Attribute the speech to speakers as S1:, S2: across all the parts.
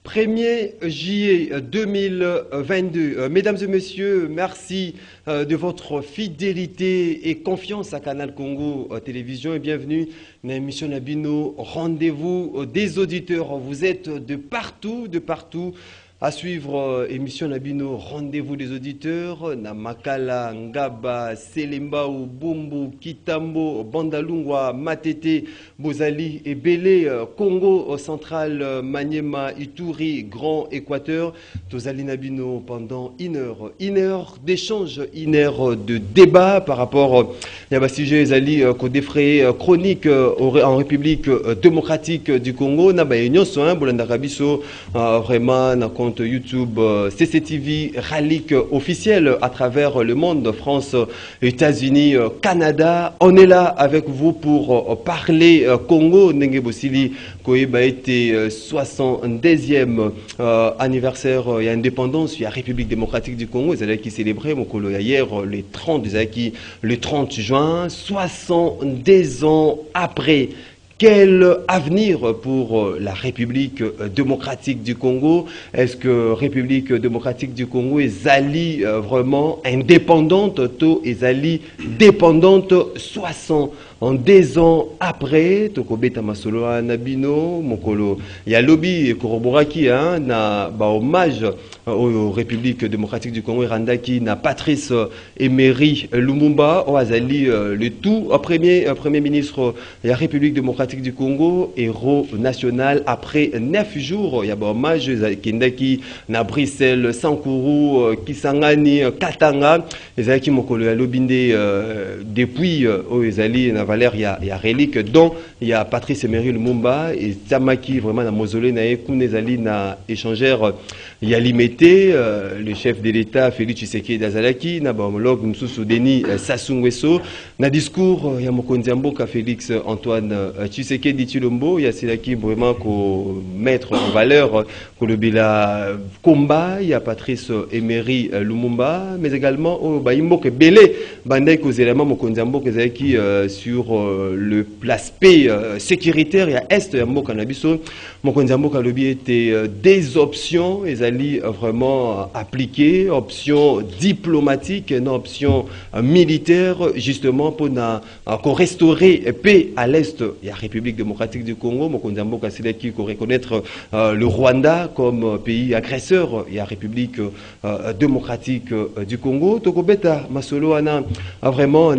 S1: 1er juillet 2022. Mesdames et messieurs, merci de votre fidélité et confiance à Canal Congo Télévision et bienvenue dans l'émission Nabino Rendez-vous des auditeurs. Vous êtes de partout. À suivre émission Nabino Rendez-vous des auditeurs na Makala, Ngaba, Selemba, Bumbu, Kitambo, Bandalungwa, Matete, Bozali et Belé, Congo central, Maniema, Ituri, Grand Équateur. Tozali Nabino pendant une heure d'échange, une heure de débat par rapport à sujet Zali Kodefré chronique en République démocratique du Congo. Na ba union soin Bolanda Rabiso vraiment na YouTube, CCTV, Ralik officiel à travers le monde, France, États-Unis, Canada. On est là avec vous pour parler Congo. Ndenge Bosili Koeba été 70e anniversaire et indépendance. Il y a République démocratique du Congo. Ils allaient qui célébrer mon colo hier le 30 juin, 70 ans après. Quel avenir pour la République démocratique du Congo? Est-ce que République démocratique du Congo est ali vraiment indépendante, tôt est ali dépendante 62 ans après? Tokobeta masolo nabino mokolo ya lobby koroboraki na ba hommage aux République démocratique du Congo Randaki na Patrice Emery Lumumba Oazali le tout premier ministre de la République démocratique du Congo, héros national après 9 jours. Il y a un hommage Kendaki na Bruxelles, Sankuru, Kisangani, Katanga. Les Aki Mokolo ya Lobinde depuis Ezali na Valère il y a relique dont il y a Patrice Emery Lumumba et Tamaki vraiment na mausolée na Ekune Ezali na échangeur il y a limité le chef de l'État Félix Tshisekedi d'Azalaki na ba homologue Msusu Denis Sassou Nguesso na discours il y a Mokonzi Mboka Félix Antoine Tshisekedi Tshilombo, il y a celui vraiment qu'on mettre en valeur le bila combat, il y a Patrice Emery Lumumba, mais également au Baimbo Belé, Bandai Kozelama Mokonzambo qui sur l'aspect sécuritaire, il y a Est Yambo Kanabiso, Mokonzambo Kalobi était des options, ils allaient vraiment appliquer, options diplomatiques, non options militaires, justement pour restaurer paix à l'Est. Il y a République démocratique du Congo, Mokonzambo Kassilaki pour reconnaître le Rwanda comme pays agresseur. Il y a République démocratique du Congo. Tokobeta Masolo a vraiment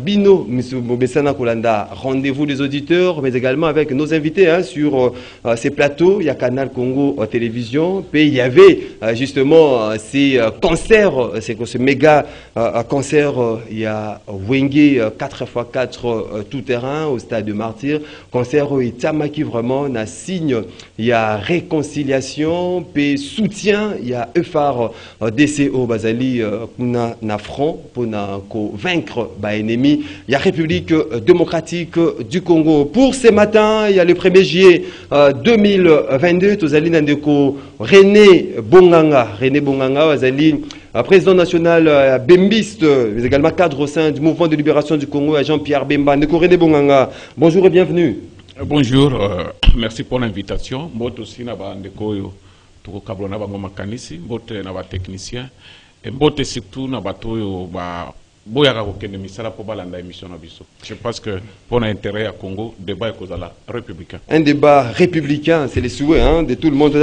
S1: Bino Mobesana Kolanda, rendez-vous des auditeurs, mais également avec nos invités sur ces plateaux. Il y a Canal Congo Télévision. Puis il y avait justement ces concerts, ce méga concert. Il y a Wenge 4x4 tout terrain au stade de Martyr. Concert et Tamaki vraiment na signe. Il y a réconciliation, puis soutien. Il y a EFAR DCO Bazali na front pour vaincre ennemi. Il y a République démocratique du Congo. Pour ce matin, il y a le 1er juillet 2022. Tozali Nandeko René Bonganga Bazali. Président national Bembiste, mais également cadre au sein du mouvement de libération du Congo, à Jean-Pierre Bemba. René Bonganga, bonjour et bienvenue.
S2: Bonjour, merci pour l'invitation. Moi aussi, je suis mécanicien, technicien, et surtout, je pense que pour l'intérêt à Congo, le débat est républicain.
S1: Un débat républicain, c'est le souhait de tout le monde.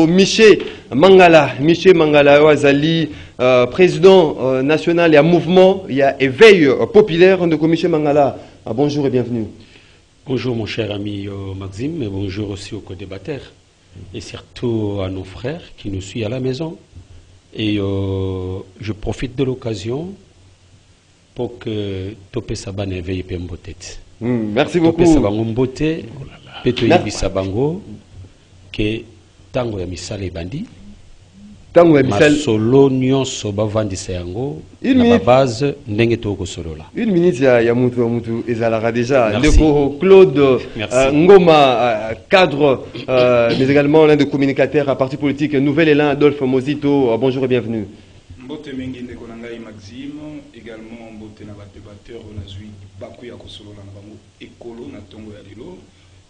S1: Michel Mangala, Wazali, président national, il y a mouvement, il y a éveil populaire. Michel Mangala, bonjour et bienvenue.
S3: Bonjour mon cher ami Maxime, et bonjour aussi aux co-débatteurs et surtout à nos frères qui nous suivent à la maison. Et je profite de l'occasion pour que Topé Saban éveille Pembotet.
S1: Merci beaucoup.
S3: Topé Sabango Mbote, Petoyebi Sabango, que Tango Yamisale Bandi, Masolo Nyonso Bavandisa Yango, la base Ndenge Toko Solola.
S1: Une minute, il y a Moutou Ezalara déjà. Claude Ngoma, cadre, mais également l'un des communicateurs à parti politique Nouvel Élan, Adolphe Mozito. Bonjour et bienvenue.
S4: Mbote Mengi Ndekonangai Maxime, également Mbote na débatteur on a zui Bakuya Kosolo na bango écolo na tongo ya lilo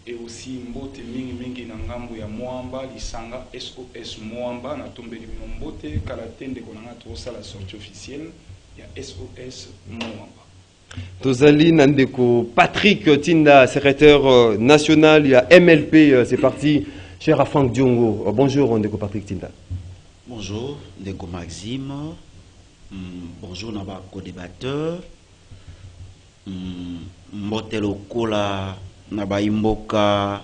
S4: et aussi mbote mingi mingi na ngambo ya Mwamba lisanga SOS Mwamba na tombeli bino mbote kala tende konanga to la sortie officielle ya SOS Mwamba.
S1: Tozali Nandeko Patrick Tinda, secrétaire national, il y a MLP, c'est parti. Cher Franck Diongo, bonjour Ndeko Patrick Tinda.
S5: Bonjour Ndeko Maxime, bonjour Naba co-débatteur, Mbotelo Kola Naba Imboka,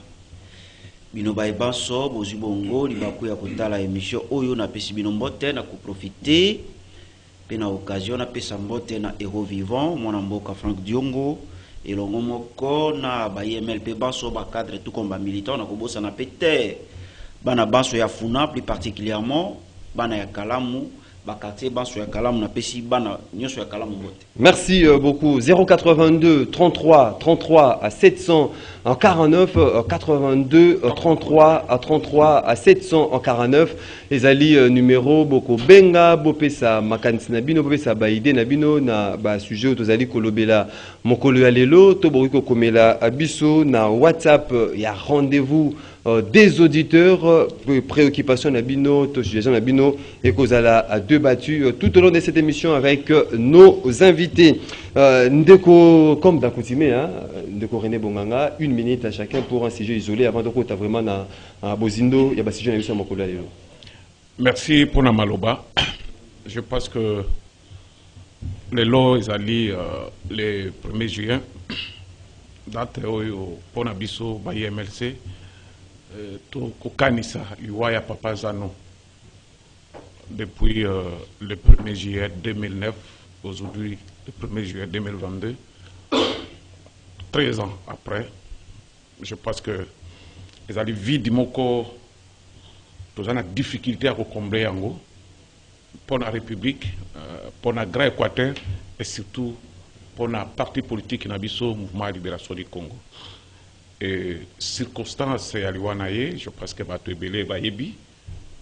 S5: Binoba Ibaso, Bozibongo, Libakuya Kotala émission Oyo na pesi bino mbote na profiter. Pena occasion na pesa mbote na héros vivant mwana mboka Franck Diongo et longo moko na ba MLP baso ba cadre tout comme ba militant na kobosa na pété bana baso ya funa plus particulièrement bana ya kalamu ba quartier baso ya kalamu na pesi bana nyoso ya kalamu mbote.
S1: Merci beaucoup. 082 33 33 à 749 82 33 à 33 à 749 ezali numéro boko benga bopesa makanisi na bino bopesa baide na bino na ba sujet tozali kolobela mokolo ya lelo to boki komela biso na WhatsApp ya rendez-vous des auditeurs, préoccupation Nabino, suggestion Nabino, et Kozala a débattu tout au long de cette émission avec nos invités. Ndeko, comme d'accoutumé, Ndeko René Bonganga, 1 minute à chacun pour un sujet isolé avant de côté vraiment à Bozindo, il y a un sujet à l'émission Mokola.
S2: Merci pour la maloba. Je pense que les lois, ils allaient les 1er juin, date pour Nabiso, Baye MLC. Kokanisa Iwaya Papa Zano depuis le 1er juillet 2009, aujourd'hui le 1er juillet 2022, 13 ans après, je pense que les alliés vides moko, tous ont difficulté à combler en haut pour la République, pour la Grand Équateur et surtout pour la parti politique qui n'a pas mouvement de libération du Congo. Et circonstances à Liwanaye, je pense que Bato Ebele Bayebi,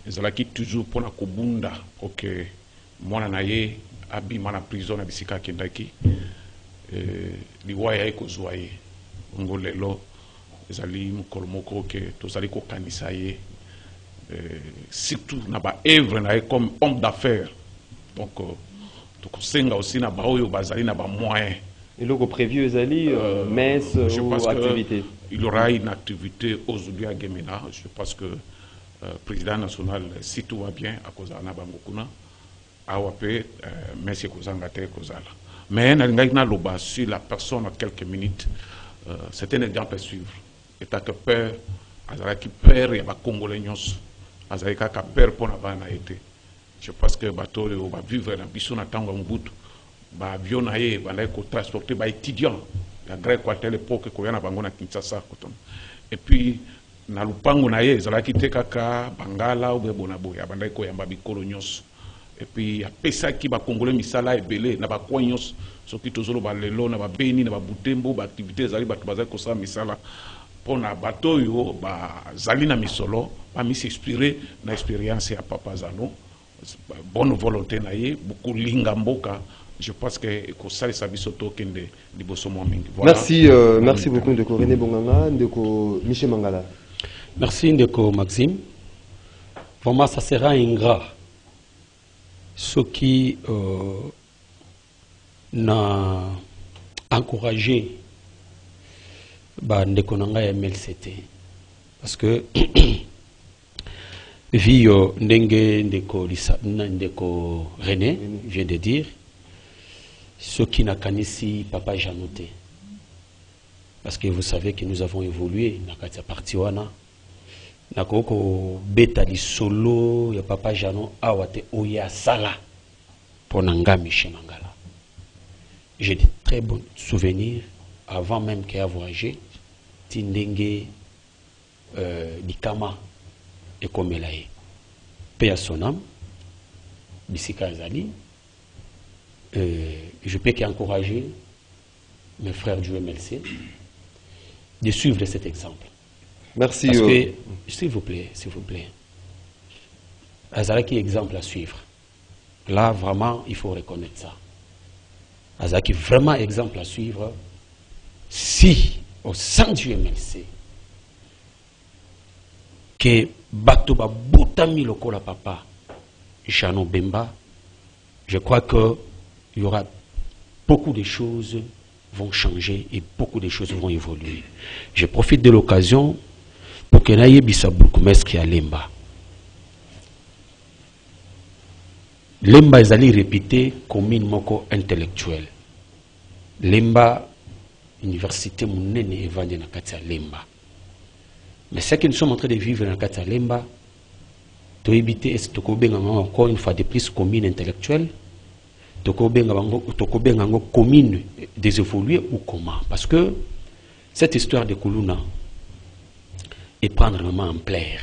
S2: ils ont qui toujours pour la Kobunda, ok, moi naye abi mana prison na bisika kendaki, Liwaya eko zoaye, ngolelo, ils allaient mukolomoko que tous allaient kokanisaye, surtout na ba œuvre naye comme homme d'affaires, donc tout senga aussi na ba oyo bazali na ba moyens.
S1: Et le prévu Ezali, messe ou activité.
S2: Il y aura une activité aujourd'hui à Gemena. Je pense que le président national, si tout va bien, à cause de Nabangokuna, a wapé, messe Kozangate Kozala. Mais sur la personne en quelques minutes, c'est un exemple à suivre. Et tant que peur, Azara qui perd, il y a Congolais nyos, Azara qui perd pour n'a été. Je pense que bateau va vivre dans Bissou na Tango Mbutu. Ba avion naye bana ko transporter ba étudiant la Grand Équateur l'époque ko yana bango na Kinshasa koton et puis na lupango naye zala kiteka ka bangala ou bona boya banda ko yamba bikolo nyos et puis ya pesa ki ba congolais misala ebele na ba kwa nyos soki tozolo ba lelo na ba beni na ba butembo ba activité zali ba tubaza ko sa misala pona bato yo ba zali na misolo ba mi s'inspirer na expérience ya Papa Zano bonne volonté naye beaucoup linga mboka. Je pense que ça ça kende liboso mo mingi.
S1: Merci merci beaucoup Ndeko René Bonganga, Ndeko Michel Mangala.
S3: Merci Ndeko Maxime. Vraiment ça sera ingrat. Ce qui n'a encouragé Ndeko Nanga MLCT parce que Vio Ndenge Ndeko René vient de dire ce qui n'a qu'anissi Papa Janoté. Parce que vous savez que nous avons évolué dans la partie wana. Nakoko beta li solo ya Papa Jano awate oya sala pour Nanga Michel Mangala. J'ai de très bons souvenirs avant même qu'il ait voyagé. Tindenge Likama et Komelae. Paix à son âme. Bissika Zali. Je peux qu'encourager mes frères du MLC de suivre cet exemple.
S1: Merci.
S3: Parce que, s'il vous plaît, Azaraki exemple à suivre. Là, vraiment, il faut reconnaître ça. Azaraki vraiment exemple à suivre si, au sein du MLC, que bato ba botami lokola papa Jeannot Bemba, je crois que il y aura beaucoup de choses vont changer et beaucoup de choses vont évoluer. Je profite de l'occasion pour que naye bisa bourgmestre ya Lemba. Lemba ezali répété commune moko intellectuelle. Lemba université munene evandi na kati ya Lemba. Mais ce que nous sommes en train de vivre dans kati ya Lemba, to éviter est encore une fois de plus commune intellectuelle. Tokobenga commune désévoluée ou comment? Parce que cette histoire de Kuluna est prendre vraiment ampleur.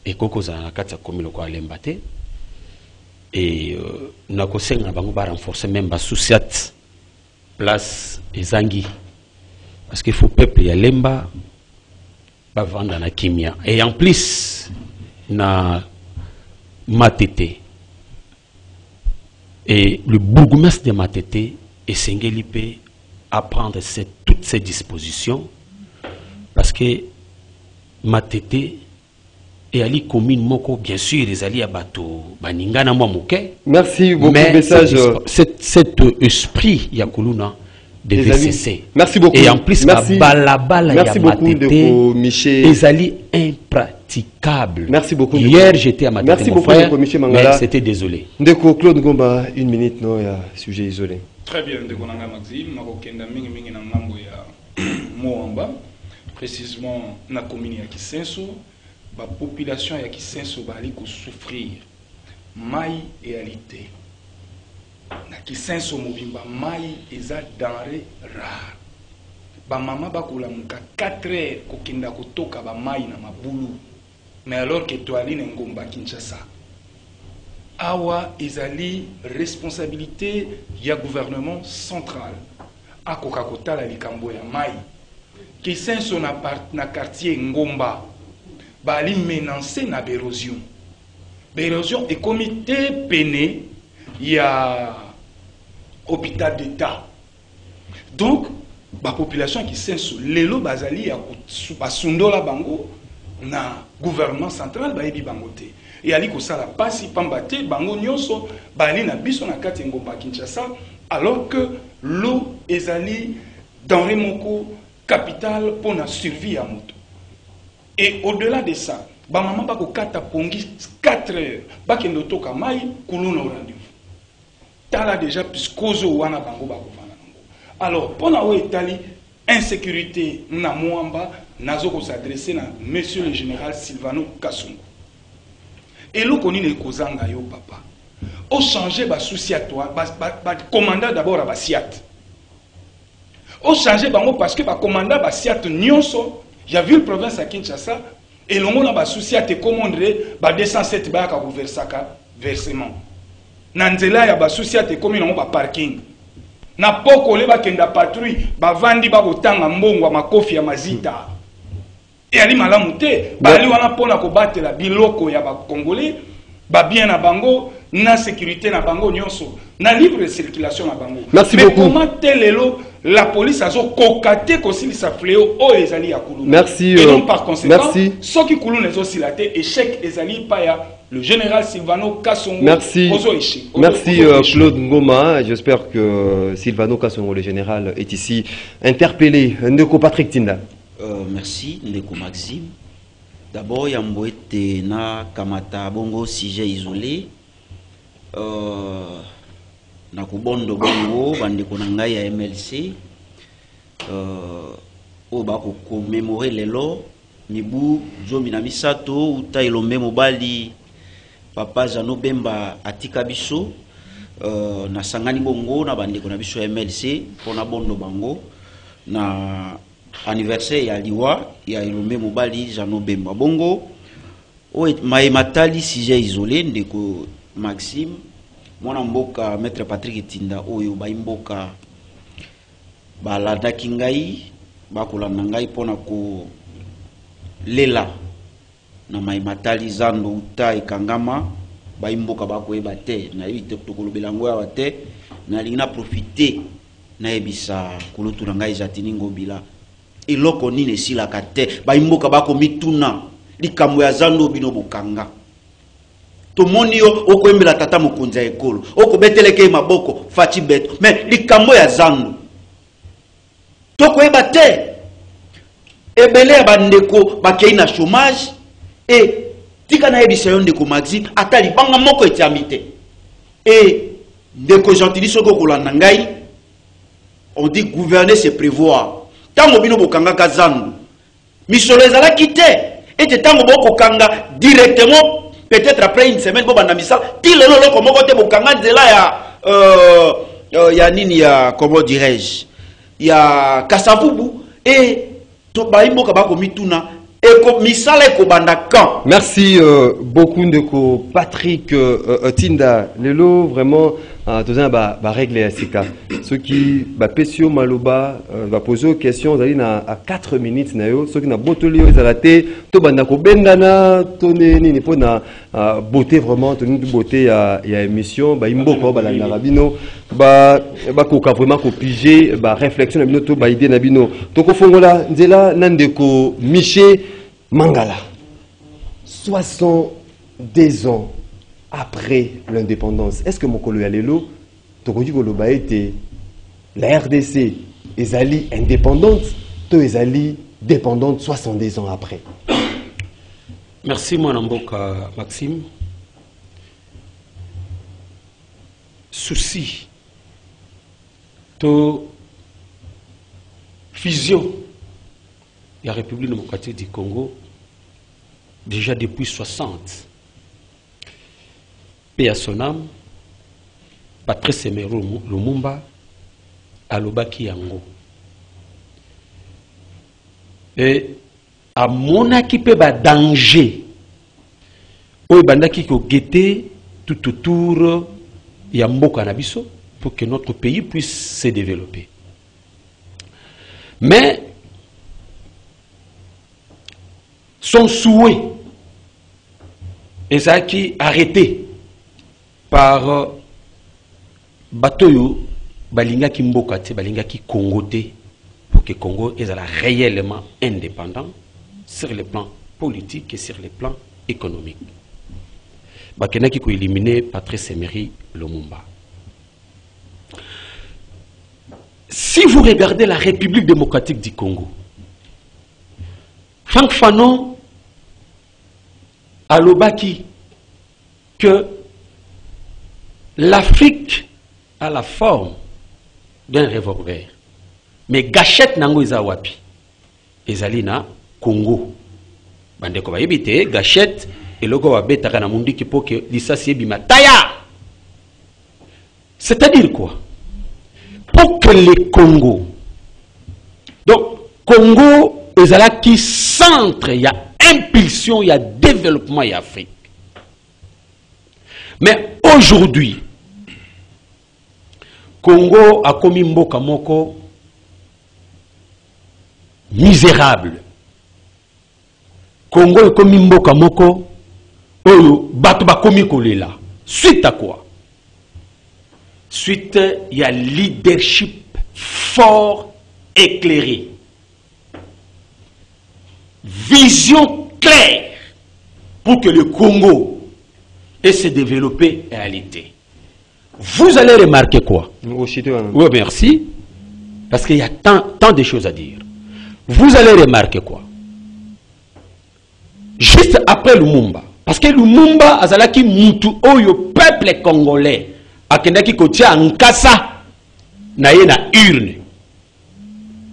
S3: Et Kokoza na kati ya commune ko Lembate et na kosenga bango ba renforcer même ba souciat place ezangi parce qu'il faut peuple ya Lemba ba vendre na kimia et en plus na Matete. Et le bourgmestre de Matete est Sengelipe à prendre toutes ces dispositions parce que Matete et Ali commune moko bien sûr les alliés à bateau baningana moi moké.
S1: Merci beaucoup
S3: mais
S1: message.
S3: Cet esprit Yakuluna devait cesser.
S1: Merci beaucoup.
S3: Et en plus
S1: merci.
S3: Merci
S1: beaucoup de Michel.
S3: Les alliés impraticables.
S1: Merci beaucoup.
S3: Hier j'étais à Matete.
S1: Merci beaucoup
S3: frère,
S1: Michel Mangala.
S3: Mais c'était désolé.
S1: Ndeko Claude Ngomba, une minute non, il y a sujet isolé.
S4: Très bien, Ndeko Nanga Maxime, Nakokenda mingi mingi na ngambo ya Moamba, précisément na commune ya Kisenso, ba population ya Kisenso bali ko souffrir mai réalité. Na Kisenso mobimba mai eza denrée rare. Ba mama bakola muka 4 heures kokenda kotoka ba mai na mabulu. Mais alors que toali ngomba Kinshasa. Awa ezali responsabilité ya gouvernement central. A Coca-Cola la likambo ya mai. Kisenso na quartier Ngomba. Bali menacé na bérosion. Bérosion est comité péné ya hôpital d'État. Donc, la population qui s'est lelo bazali ya basundola bango na gouvernement central baebi bangote. Et ali ko sala pasi pambate bango nyonso bali na biso na kati Ngomba Kinshasa alors que l'eau ezali dans remoko capital pour la survie à moto. Et au-delà de ça, ba maman ba ko kata pongi 4 heures ba kendo toka mai kuluna rendez-vous. Tala déjà puisqu'ozo wana bango ba ko vana nango. Alors pour na o etali insécurité na Moamba nazo ko s'adresser na monsieur le général Sylvano Kasongo. Et lo koni ne kozanga yo papa. O changer ba souci à toi, ba commandant d'abord à ba siat. O changer bango parce que ba commandant ba siat nyonso il y a vu le province à Kinshasa et le monde a ba souci à te commander ba 207 ba ka versaka versement. Nanzela ya ba souci à te commander ba parking. Na poko le ba kenda patrouille ba vandi ba kotanga mbongo makofi ya mazita. Et ali malamu te ba ali wana pona ko batela biloko ya ba congolais ba bien na bango na sécurité na bango nyonso na libre circulation na bango.
S1: Merci
S4: mais
S1: beaucoup.
S4: Comment telelo la police a kokate kosili sa fléau o ezali ya kuluna.
S1: Merci.
S4: Et donc par conséquent,
S1: merci.
S4: ceux qui kuluna les oscilate échec ezali paya le général Sylvano Kasongo.
S1: Merci. Merci Claude Ngoma. J'espère que Sylvano Kasongo, le général, est ici interpellé. Ndeko Patrick Tinda.
S5: Merci Ndeko Maxime. D'abord, Yamboete na Kamata Bongo sujet isolé. Na kubondo bongo bandeko na ngai ya MLC o ba ko commémorer lelo mibu zomi na misato uta ilombe mobali papa Jeannot Bemba atika biso na sangani bongo na bandeko na biso ya MLC pona bondo bango na anniversaire ya liwa ya ilombe mobali Jeannot Bemba bongo o matali sujet isolé ndeko Maxime. Mwana mboka maître Patrick Tinda oyo ba mboka balanda kingai bakolanda ngai pona ko lela na matali zando uta ekangama ba mboka bakoyeba te na yite tokolobela ngo ya te na lingina profiter na ebisa kulutu ngai zatini ngobila eloko nini sila kate ba mboka bako mituna likambo ya zando bino bokanga. Tomoni yo okoembela tata mokonzi ya ekolo, okobeteleke maboko faci beto, mais likambo ya zando tokoyeba te. Ebele ya bandeko bakei na chômage et tika na yebisa yo ndeko Maxime ata libanga moko etiami te. Et ndeko Gentili soko kolanda ngai, on dit gouverner c'est prévoir. Tango bino bokanga zando misolo ezalaki te, et tango bokokanga directement peut-être après une semaine bo banda misala ti lelo loko moko te bokanga nzela ya nini ya comment dirais-je ya Kasavubu et to baimboka bako mituna eko misala eko banda quand.
S1: Merci beaucoup ndeko Patrick Tinda lelo vraiment toza ba règle ya sika ceux qui ba pesio maloba va poser aux questions zali na à 4 minutes na yo ceux qui na botoli yo ezalate to banda ko bendana to nini po na beauté vraiment to nini beauté ya émission ba imboko ba la rabino ba koka vraiment ko piger ba réflexion na bino to ba idée na bino to ko fongola nzela nandeko Miché Mangala 62 ans après l'indépendance, est-ce que Mokolo Yalelo, Tokoji Goloba était la RDC, Ezali indépendante, to Ezali dépendante 62 ans après?
S3: Merci mon amboka Maxime. Souci, to fusion, la République démocratique du Congo, déjà depuis 60. Paix à son âme, Patrice Emery Lumumba, alobaki yango. Et à mon équipe ba danger, oyo bandaki ko guetter tout autour ya mboka na biso pour que notre pays puisse se développer. Mais son souhait est arrêté par Batoyo Balinga Kimboka, Balinga ki Congo pour que Congo soit réellement indépendant sur le plan politique et sur le plan économique. Bakenaki ko éliminer Patrice Emery Lumumba. Si vous regardez la République démocratique du Congo, Franck Fanon a l'obaki que l'Afrique a la forme d'un revolver. Mais gâchette nango eza wapi. Ezali na Congo. Bandeko ba yebite gâchette et logo wa betaka na mundi ki poke lisasi ebima taya. C'est-à-dire quoi? Pour que le Congo, donc Congo ezala qui centre, il y a impulsion, il y a développement, il y a Afrique. Mais aujourd'hui, Congo a commis mboka moko misérable. Congo a commis mboka moko oyo bato ba komi kolela. Suite à quoi? Suite, il y a leadership fort, éclairé. Vision claire pour que le Congo ait se développer en réalité. Vous allez remarquer quoi? Oui, merci. Parce qu'il y a tant de choses à dire. Vous allez remarquer quoi? Juste après Lumumba. Parce que Lumumba, azalaki mutu oyo peuple congolais. Akendaki kotia ankasa na ye na urne.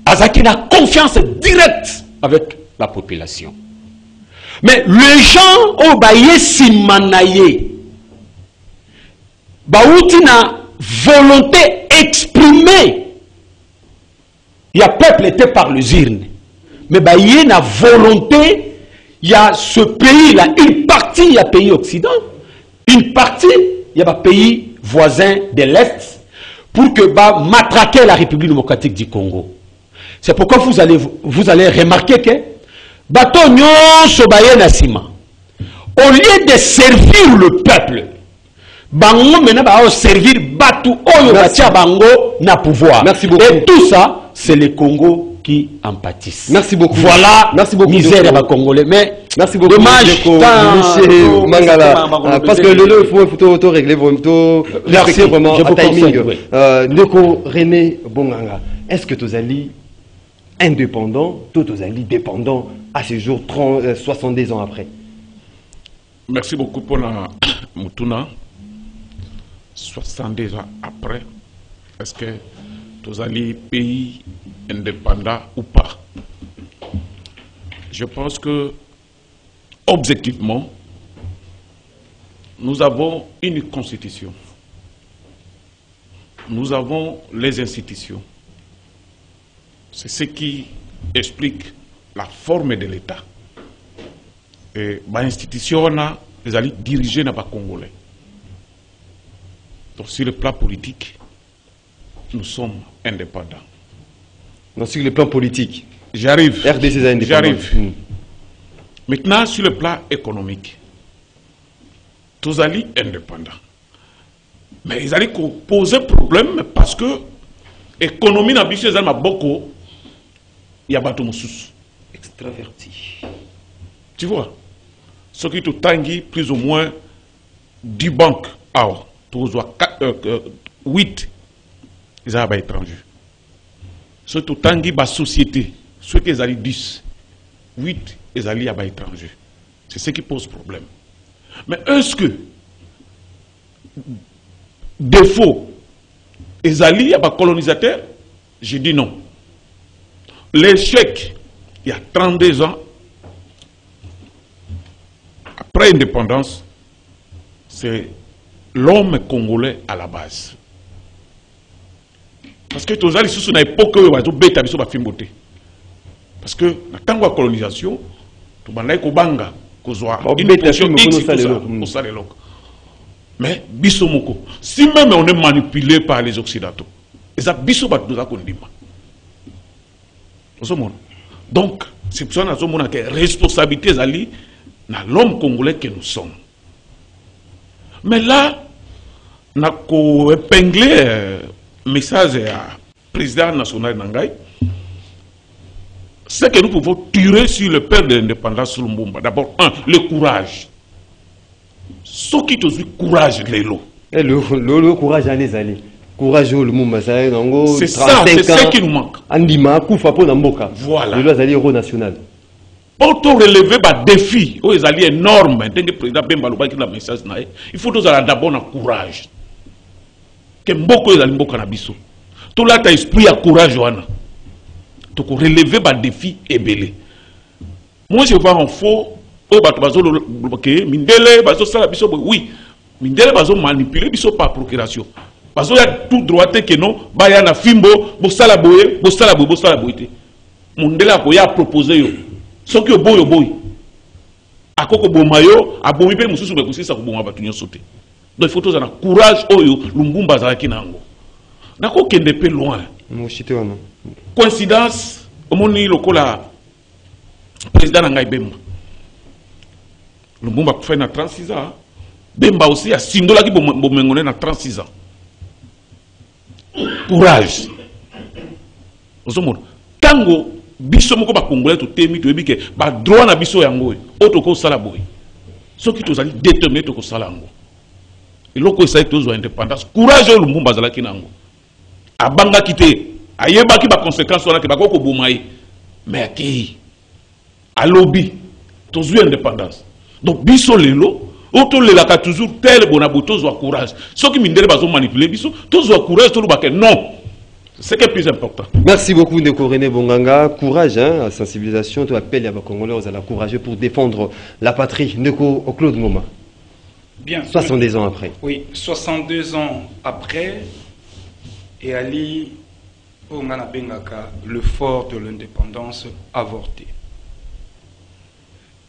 S3: Azaki na confiance directe avec la population. Mais les gens au baye simanaye baouti na volonté exprimée. Il y a peuple était par les urnes. Mais baye na volonté, il y a ce pays là, une partie il y a pays occident, une partie il y a pays voisins de l'Est pour que matraquer la République démocratique du Congo. C'est pourquoi vous allez remarquer que bateau nyonso baye na sima. Au lieu de servir le peuple, bango maintenant ba servir batou oyo batia bango na pouvoir.
S1: Merci beaucoup.
S3: Et tout ça, c'est le Congo qui en pâtissent.
S1: Merci beaucoup.
S3: Voilà,
S1: merci beaucoup,
S3: misère à Congolais. Mais
S1: merci beaucoup.
S3: dommage,
S1: Mangala. Parce que le faut régler vraiment,
S3: merci
S1: vraiment
S3: je
S1: à timing.
S3: Oui.
S1: Ndeko René Bonganga, est-ce que tu es indépendant, tout tu es dépendant à ce jour, 70 ans après?
S2: Merci beaucoup pour la Mutuna. 70 ans après, est-ce que tous les pays indépendants ou pas? Je pense que, objectivement, nous avons une constitution. Nous avons les institutions. C'est ce qui explique la forme de l'État. Et l'institution, les alliés dirigés par les Congolais. Donc, sur le plan politique, nous sommes indépendants.
S1: Donc, sur le plan politique,
S2: j'arrive.
S1: RDC est indépendant.
S2: J'arrive. Maintenant, sur le plan économique, tous alliés indépendants. Mais ils allaient poser problème parce que l'économie n'a pas beaucoup. Il y a beaucoup de
S5: Extraverti.
S2: Tu vois, ce qui te tanguit plus ou moins 10 banques. Alors, tu as 8, ils sont étrangers. Ce qui te tanguit la société, ceux qui sont 10, 8, ils sont étrangers. C'est ce qui pose problème. Mais est-ce que défaut, ils alliés à colonisateurs? J'ai dit non. L'échec, il y a 32 ans, après l'indépendance, c'est l'homme congolais à la base. Parce que tous les sous une époque où ils ont bêta biso ba fimboté. Parce que dans la colonisation, tout le monde banga kozwa une portion X pour ça les locaux. Mais biso moko, si même on est manipulé par les occidentaux, et ça biso ba nous a kondima. Donc c'est pour ça que nous avons une responsabilité zali na l'homme congolais que nous sommes. Mais là, nous avons épinglé message à président national Nangai. C'est que nous pouvons tirer sur le père de l'indépendance sur Lumumba. D'abord, le courage. Ce qui te dit courage, Lélo.
S1: Le courage, allez, allez. Courage, le Lumumba,
S2: c'est ça, c'est ce qui nous manque.
S1: Andima, Koufa, Ponamboka.
S2: Voilà.
S1: Le Lozali, héros national.
S2: Pour te relever les défis, ils sont énormes. Le président Bemba qui a message, il faut d'abord un courage. Que beaucoup de gens na biso. Tout là, tu as esprit à courage, Johanna. Tu peux relever les défis et belé. Moi, je vois en faux, Mindele, oui, Mindele, manipuler biso par procuration. Parce qu'il y a tout droit que non, il y a un fimbo, bosala boye. Mindele a proposé. Ce qui est boy. À quoi que bomayo, à bomipe, mususu bekusi sa kuboma batunyo sauté. Donc il faut tous avoir courage oyo Lumumba zalaki nango. Nako kende pe loin. Coïncidence, omoni lokola président Nangai Bemba. Lumumba fait na 36 ans. Bemba aussi a sindola ki bomengone na 36 ans. Courage. Ozomona. Tango biso moko ba congolais to temi to ebike ba droit na biso yango otoko sala boy. Ce qui tozali déterminé to ko sala yango. Et loko essaye tozo indépendance. Courage Lumumba zalaki nango. Abanga kité ayeba ki ba conséquences wana ke ba ko bomaye. Mais aki a lobby tozo indépendance. Donc biso lelo auto lelaka toujours tel bonaboto zo courage. Ce qui mindele bazo manipuler biso tozo courage to lobake non. C'est ce qui est plus important.
S1: Merci beaucoup Ndeko René Bonganga. Courage, hein, sensibilisation, tu appelles les Congolais à la courage pour défendre la patrie. Ndeko Claude Ngoma.
S4: Bien.
S1: 70 ans après.
S4: Oui, 62 ans après, et Ali Ongana Bengaka, le fort de l'indépendance avorté.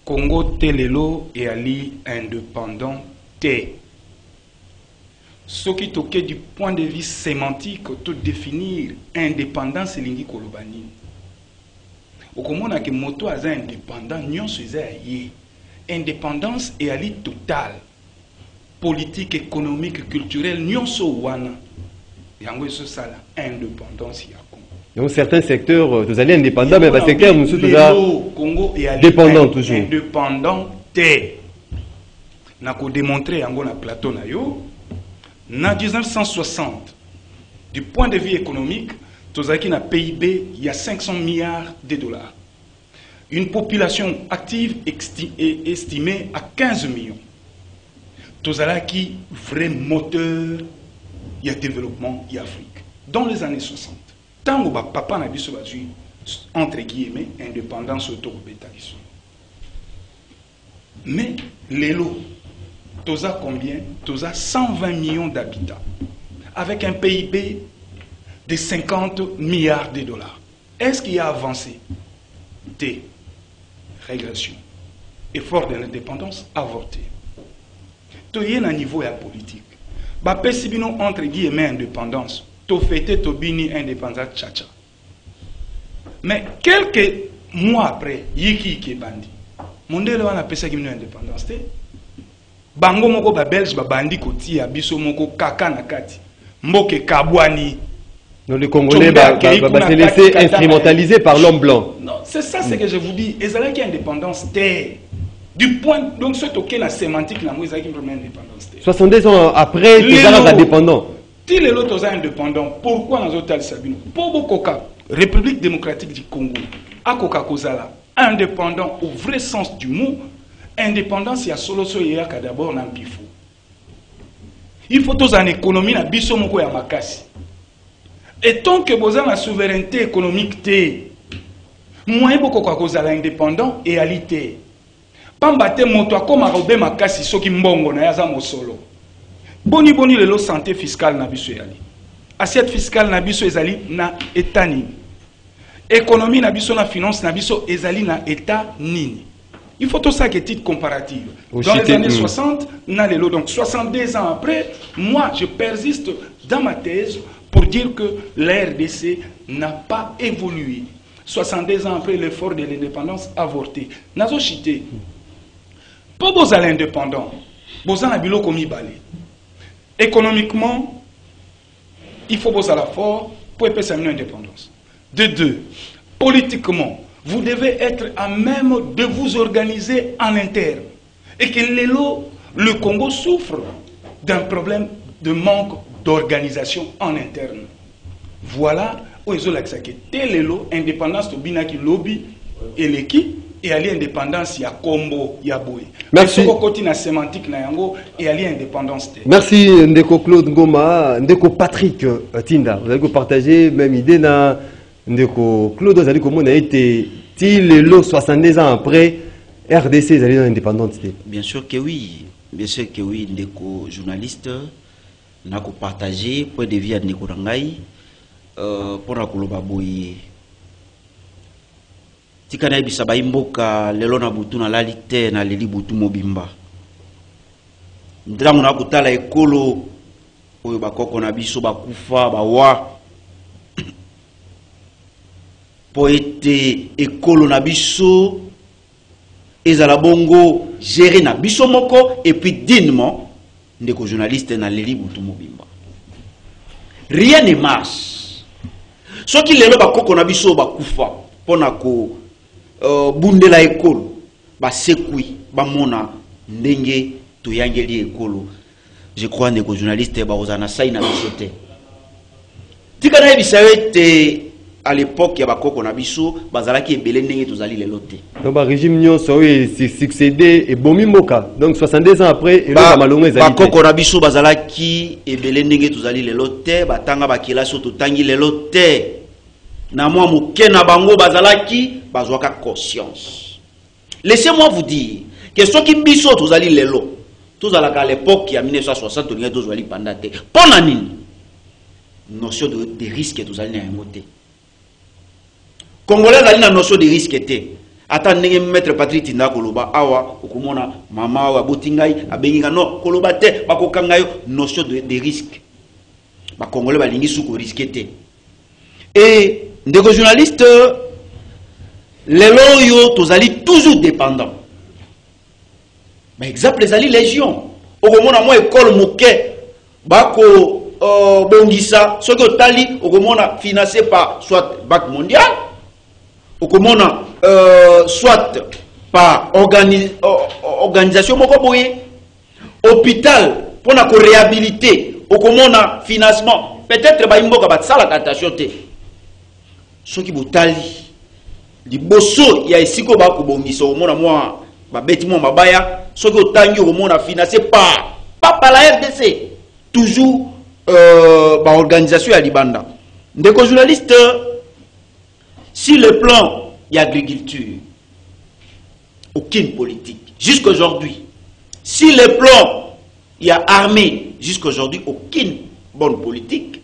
S4: Congo Telelo et Ali indépendant T. Ce qui toquait du point de vue sémantique, tout définir indépendance et lingi kolobani. Au commun que moto a indépendant, nyon se indépendance et ali total. Politique, économique, culturelle, nyon so wana. Yango so sala indépendance ya Congo.
S1: Donc certains secteurs, vous allez indépendants, mais les secteurs, nous sommes
S4: Congo et
S1: dépendants toujours.
S4: Indépendants, n'a qu'à démontrer en plateau na yo. En 1960, du point de vue économique, Tozaki na PIB, il y a 500 milliards de dollars. Une population active est estimée à 15 millions. Tozalaki, vrai moteur, il y a développement, il y a Afrique. Dans les années 60, tant que papa n'a pas entre guillemets, indépendance auto-bétalisation. Mais les lots, Toza combien? Toza 120 millions d'habitants, avec un PIB de 50 milliards de dollars. Est-ce qu'il y a avancé? T. Régression. Effort de l'indépendance avorté. Toye na niveau ya politique. Ba pesibino entre guillemets indépendance. To fêter to bini indépendance tchacha. Mais quelques mois après, yiki bandi. Mondele wana pesa kimino indépendance te. Bango moko ba Belge ba bandi koti ya biso moko kaka na kati. Mboke kabwani.
S1: Donc les Congolais va se laisser instrumentaliser par l'homme blanc.
S4: Non, c'est ça ce que je vous dis. Ils ont qui indépendance terre. Du point, donc ce token la sémantique na moi ils ont une première indépendance terre.
S1: 62 ans après, ils sont indépendants.
S4: Si les autres sont indépendants, pourquoi dans autres Sabino? Pour Bokoka, République démocratique du Congo, à Coca Kozala, indépendant au vrai sens du mot, indépendance il y a solo soyaka d'abord dans Pifo. Il faut tous en économie na biso moko ya makasi. Et tant que vous avez la souveraineté économique, moi, je suis indépendant et alité. Pambate moto comme Robé Makasi, soki mbongo na yaza mosolo. Boni le santé fiscale na biso yali. Assiette fiscale na biso ezali na état nini. Économie na biso na finance na biso ezali na état nini. Il faut tout ça qui est titre comparative. Dans les années 60, donc 62 ans après, moi je persiste dans ma thèse pour dire que l'RDC n'a pas évolué. 62 ans après l'effort de l'indépendance avorté. Nazo chité. Pour vous aller indépendant, vous avez bilo komi balé. Économiquement, il faut vous aller fort pour épouser une indépendance. De deux, politiquement, vous devez être à même de vous organiser en interne. Et que le Congo souffre d'un problème de manque d'organisation en interne. Voilà où ils ont l'accepté. Télélo, indépendance de Binaki Lobby et l'équipe, et aller indépendance, il y a combo, il y a boué.
S1: Merci.
S4: Mais sémantique, et aller indépendance.
S1: Merci Ndeko Claude Ngoma, Ndeko Patrick Tinda. Vous allez partager même idée dans Ndeko Claude, vous allez comment on a été Télélo 62 ans après RDC, ils allaient dans l'indépendance.
S5: Bien sûr que oui, Ndeko journaliste. N'a pas partagé point de vue à Ndeko Rangai pour la koloba boye. Tikana ibisa ba imboka lelo na butu na lalite na leli butu mobimba. Ndrango na kutala ekolo oyo bakoko na biso bakufa bawa. Poete ekolo na biso ezala bongo gérer na biso moko et puis dignement. Ndeko journaliste na leli butu mobimba. Rien ne marche. Ce qui lelo bakoko na biso bakufa pona ko bundela ekolo ba sekui ba mona ndenge to yangeli ekolo. Je crois ndeko journaliste ba ozana sai na biso te. Tika na ebisawete à l'époque ya bakoko na biso bazalaki ebele ndenge tozali lelo te.
S1: Donc le régime nyonso est succédé et bomi moka. Donc 62 ans après et là malongo ezali.
S5: Bakoko na biso bazalaki ebele ndenge tozali lelo te, batanga bakela so totangi lelo te. Na mwa moke na bango bazalaki bazwaka conscience. Laissez-moi vous dire que ce qui biso tozali lelo, tozalaka à l'époque ya 1960 tolinga tozali pandate. Pona nini? Notion de risque tozali na yango te. Congolais a une notion de risque. Attendez, maître Patrick Tinda Koloba, awa, okumona, mama, awa, botingai, abenga, non, Koloba te, bakokangayo, notion de risque. Ba Congolais va lingi sous risque. Et des journalistes, les loyaux, tous allés toujours dépendants. Par exemple, les alliés légion. Okumona, moi, école mouké, bako, bongisa soki otali okomona financé par soit Banque mondiale okomona soit par organisation moko boye hôpital pour na ko réhabiliter okomona financement peut-être ba imboka ba sala attention te soki botali liboso ya esiko ba ko bongisa okomona moi ba beti mo mabaya soki otangi okomona financé par la RDC toujours bah, organisation à Libanda. Des journalistes, sur le plan de l'agriculture, aucune politique. Jusqu'à aujourd'hui. Sur le plan il y a armée, jusqu'à aujourd'hui, aucune bonne politique.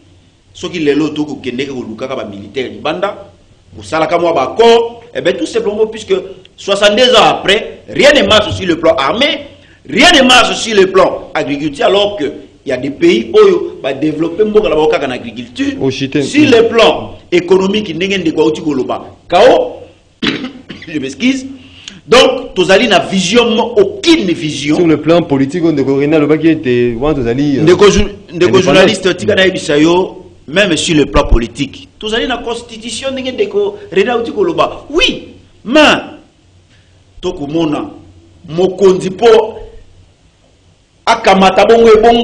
S5: Ce qui est l'autre qui est militaire Libanda, pour ça, et bien tout simplement, puisque 62 ans après, rien ne marche sur le plan armé, rien ne marche sur le plan agriculture, alors que il y a des pays où ils ont développé en agriculture. Sur le plan économique, il y a des je m'excuse. Donc, tu as une vision, aucune vision.
S1: Sur le plan politique, on a des
S5: journalistes, même sur le plan politique. Tu as une constitution, oui, mais tu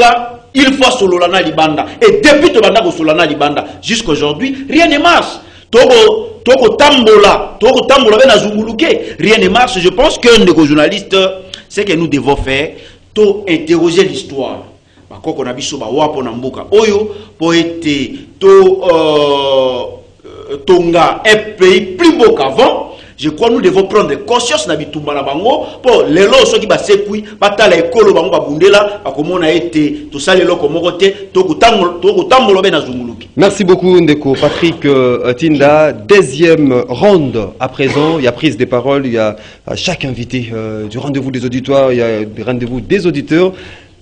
S5: as il faut sololana libanda et depuis to banda ko solana libanda jusqu'à aujourd'hui rien ne marche toko tambola bena zunguluke rien ne marche. Je pense qu'un des journalistes c'est que nous devons faire to interroger l'histoire bako kona biso ba wapo na mboka oyo po ete to tonga un pays plus beau qu'avant. Je crois que nous devons prendre conscience na bitumba na bango pour les lots ceux qui ba sekui batala ekolo bango ba bundela akomona été tout ça les lots comme côté to kutamolo be na zunguluki.
S1: Merci beaucoup Ndeko Patrick Tinda. Deuxième ronde à présent, il y a prise des paroles, il y a chaque invité du rendez-vous des auditoires, il y a des rendez-vous des auditeurs.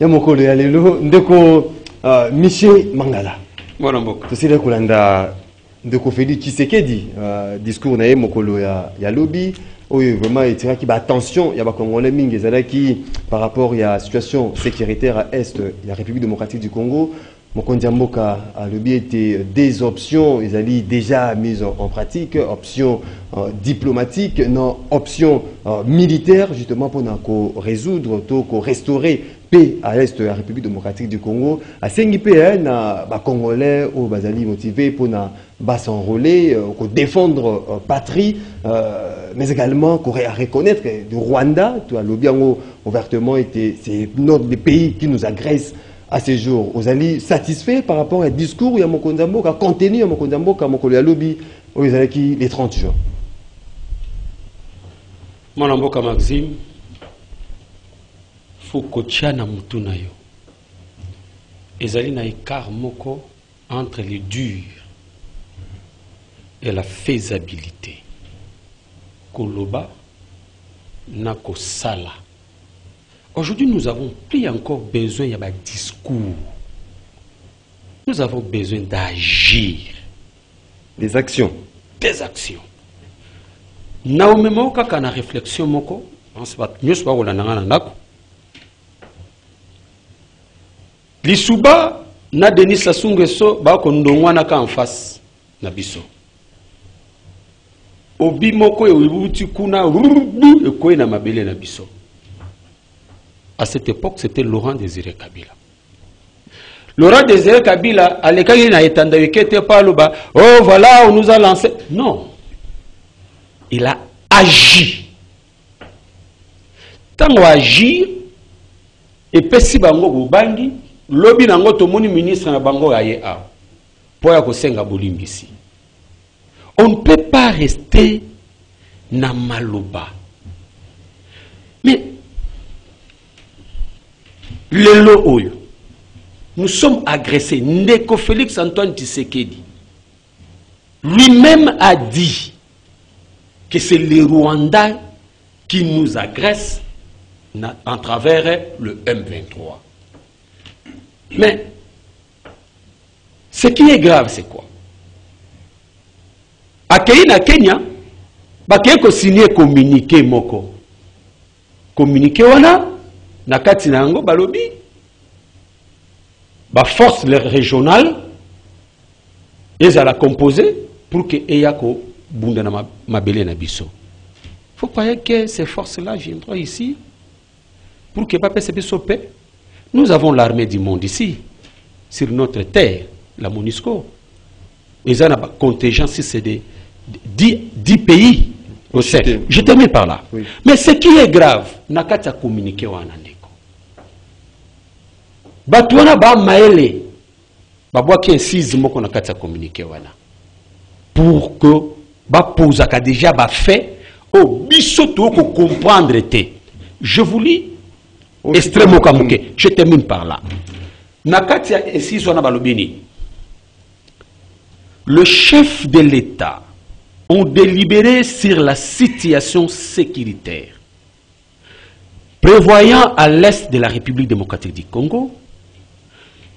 S1: Il y a mon collègue Alelo Ndeko Michel Mangala.
S3: Voilà mboko.
S1: C'est là kolanda Ndeko Félix Tshisekedi discours na mokolo ya lobby oyo vraiment etira ki ba attention ya ba congolais mingi ezala ki par rapport ya situation sécuritaire à est la République démocratique du Congo. Mokonzi mboka lobby était des options ezali déjà mises en pratique, options diplomatiques, non options militaires justement pour résoudre pour restaurer paix à l'est de la République démocratique du Congo. À Sengipe na ba congolais au bazali motivé pour na bas s'enrôler, pour défendre patrie, mais également pour reconnaître que le Rwanda, tout à lobby ouvertement était c'est notre des pays qui nous agressent à ces jours. Vous allez satisfaits par rapport au discours, il y a mon condambo, à contenu, mon condambo, à mon collègue lobby, vous allez qui les 30 jours.
S3: Mon amboka Maxime, faut kotia na mutu na yo. Ezali na écart moko entre le dur et la faisabilité. Koloba na kosala. Aujourd'hui, nous avons plus encore besoin de discours. Nous avons besoin d'agir.
S1: Des actions.
S3: Des actions. Naomemo kaka na réflexion moko, on se bat mieux soit wala nanga nako. Lisuba na Denis Sassou Nguesso ba ko ndongwana ka en face na biso. Obi moko e wibuti kuna e ko na mabele na biso. À cette époque, c'était Laurent Désiré Kabila. Laurent Désiré Kabila, à l'école, il n'a été pas le bas. Oh, voilà, on nous a lancé. Non. Il a agi. Tant qu'on agit, et puis si bango bubandi, lobby nango tomoni ministre na bango aye a. Pour ya kosenga bolimbisi. On ne peut pas rester na maloba. Mais Lelo Oyo, nous sommes agressés. Ndeko Félix Antoine Tshisekedi lui-même a dit que c'est les Rwandais qui nous agressent à travers le M23. Mais ce qui est grave, c'est quoi? À Kenya, il faut signer communiqué moko. Communiqué wana. Nakati nango balobi la force régionale, ils allaient composer pour que Eyako Bundana Mabele Nabiso. Il faut croire que ces forces-là viendront ici pour que Papa se paix. Nous avons l'armée du monde ici, sur notre terre, la MONUSCO. Ils ont un contingent, si c'est 10 pays. Je termine par là. Oui. Mais ce qui est grave, Nakata communiqué au Anandeko. Batouana ba maele, babwa qui insiste moko Nakata communiqué wana. Pour que ba pose ka déjà ba fait au bisoto ko comprendre té. Je vous lis extrêmement kamuke. Je termine par là. Nakata insiste wana balobini. Le chef de l'État ont délibéré sur la situation sécuritaire, prévoyant à l'est de la République démocratique du Congo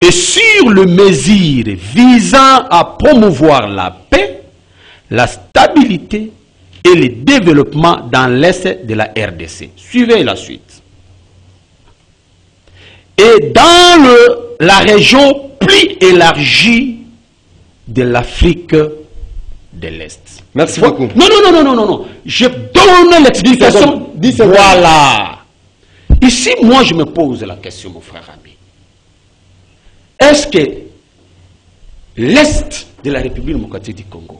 S3: et sur le mesure visant à promouvoir la paix, la stabilité et le développement dans l'est de la RDC. Suivez la suite. Et dans la région plus élargie de l'Afrique de l'Est.
S1: Merci beaucoup.
S3: Non. Je donne l'explication. Voilà. Ici, moi, je me pose la question, mon frère ami. Est-ce que l'Est de la République démocratique du Congo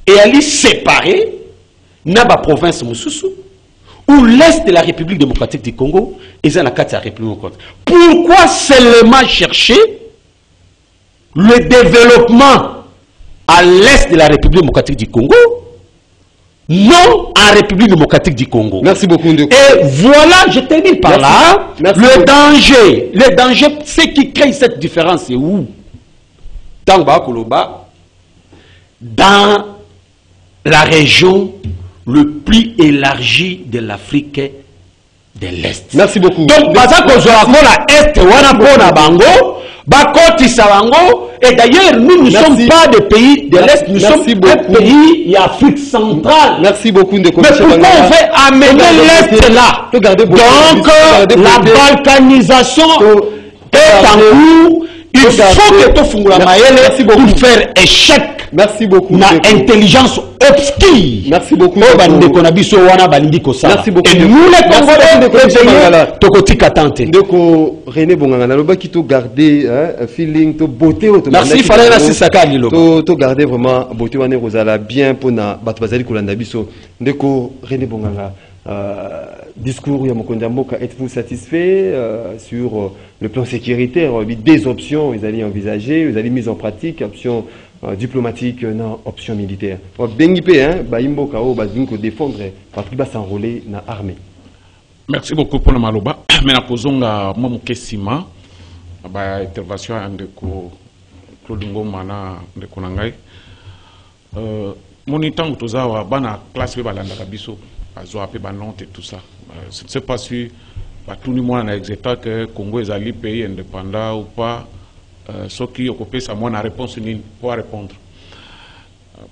S3: est allé séparer Naba province Moussoussou ou l'Est de la République démocratique du Congo est dans la carte de la République démocratique? Pourquoi seulement chercher le développement à l'est de la République démocratique du Congo, non en République démocratique du Congo?
S1: Merci beaucoup.
S3: Et voilà, je termine par là. Le danger, ce qui crée cette différence, c'est où? Dans la région le plus élargie de l'Afrique de l'Est.
S1: Merci beaucoup.
S3: Donc, et d'ailleurs, nous ne sommes pas des pays de l'Est, nous sommes un pays d'Afrique centrale.
S1: Merci beaucoup.
S3: Mais pourquoi on fait amener l'Est là? Donc, la balkanisation est en cours. Il faut que tu fasses pour faire échec.
S1: Merci beaucoup.
S3: Na intelligence obscure.
S1: Merci beaucoup.
S3: Merci beaucoup. Et nous les Congolais, Tokotika Tante.
S1: Ndeko René Bonganga, naloba qui to garder feeling, to beauté.
S3: Merci Falaina Sisaka Lilo.
S1: To garder vraiment beauté wane rozala bien pour na bato bazali kolanda biso. Ndeko René Bonganga. Discours Yamokonda Mboka, êtes-vous satisfait sur le plan sécuritaire? Des options, vous allez envisager, vous allez mise en pratique, options diplomatiques, non, options militaires. Bengipe, hein, Baimboka, Bazinko défendre, Patriba s'enrôler dans l'armée.
S2: Merci beaucoup pour le maloba. Mais la posonga Momokesima, ba intervention andeko Claudingo Mana de Konangai. Monitant Tozawa, bana classe balanda biso. Et tout ça. Je ne sais pas si tout le monde a exécuté que le Congo est un pays indépendant ou pas. Ce qui occupe ça, moi, la réponse n'est pas répondre.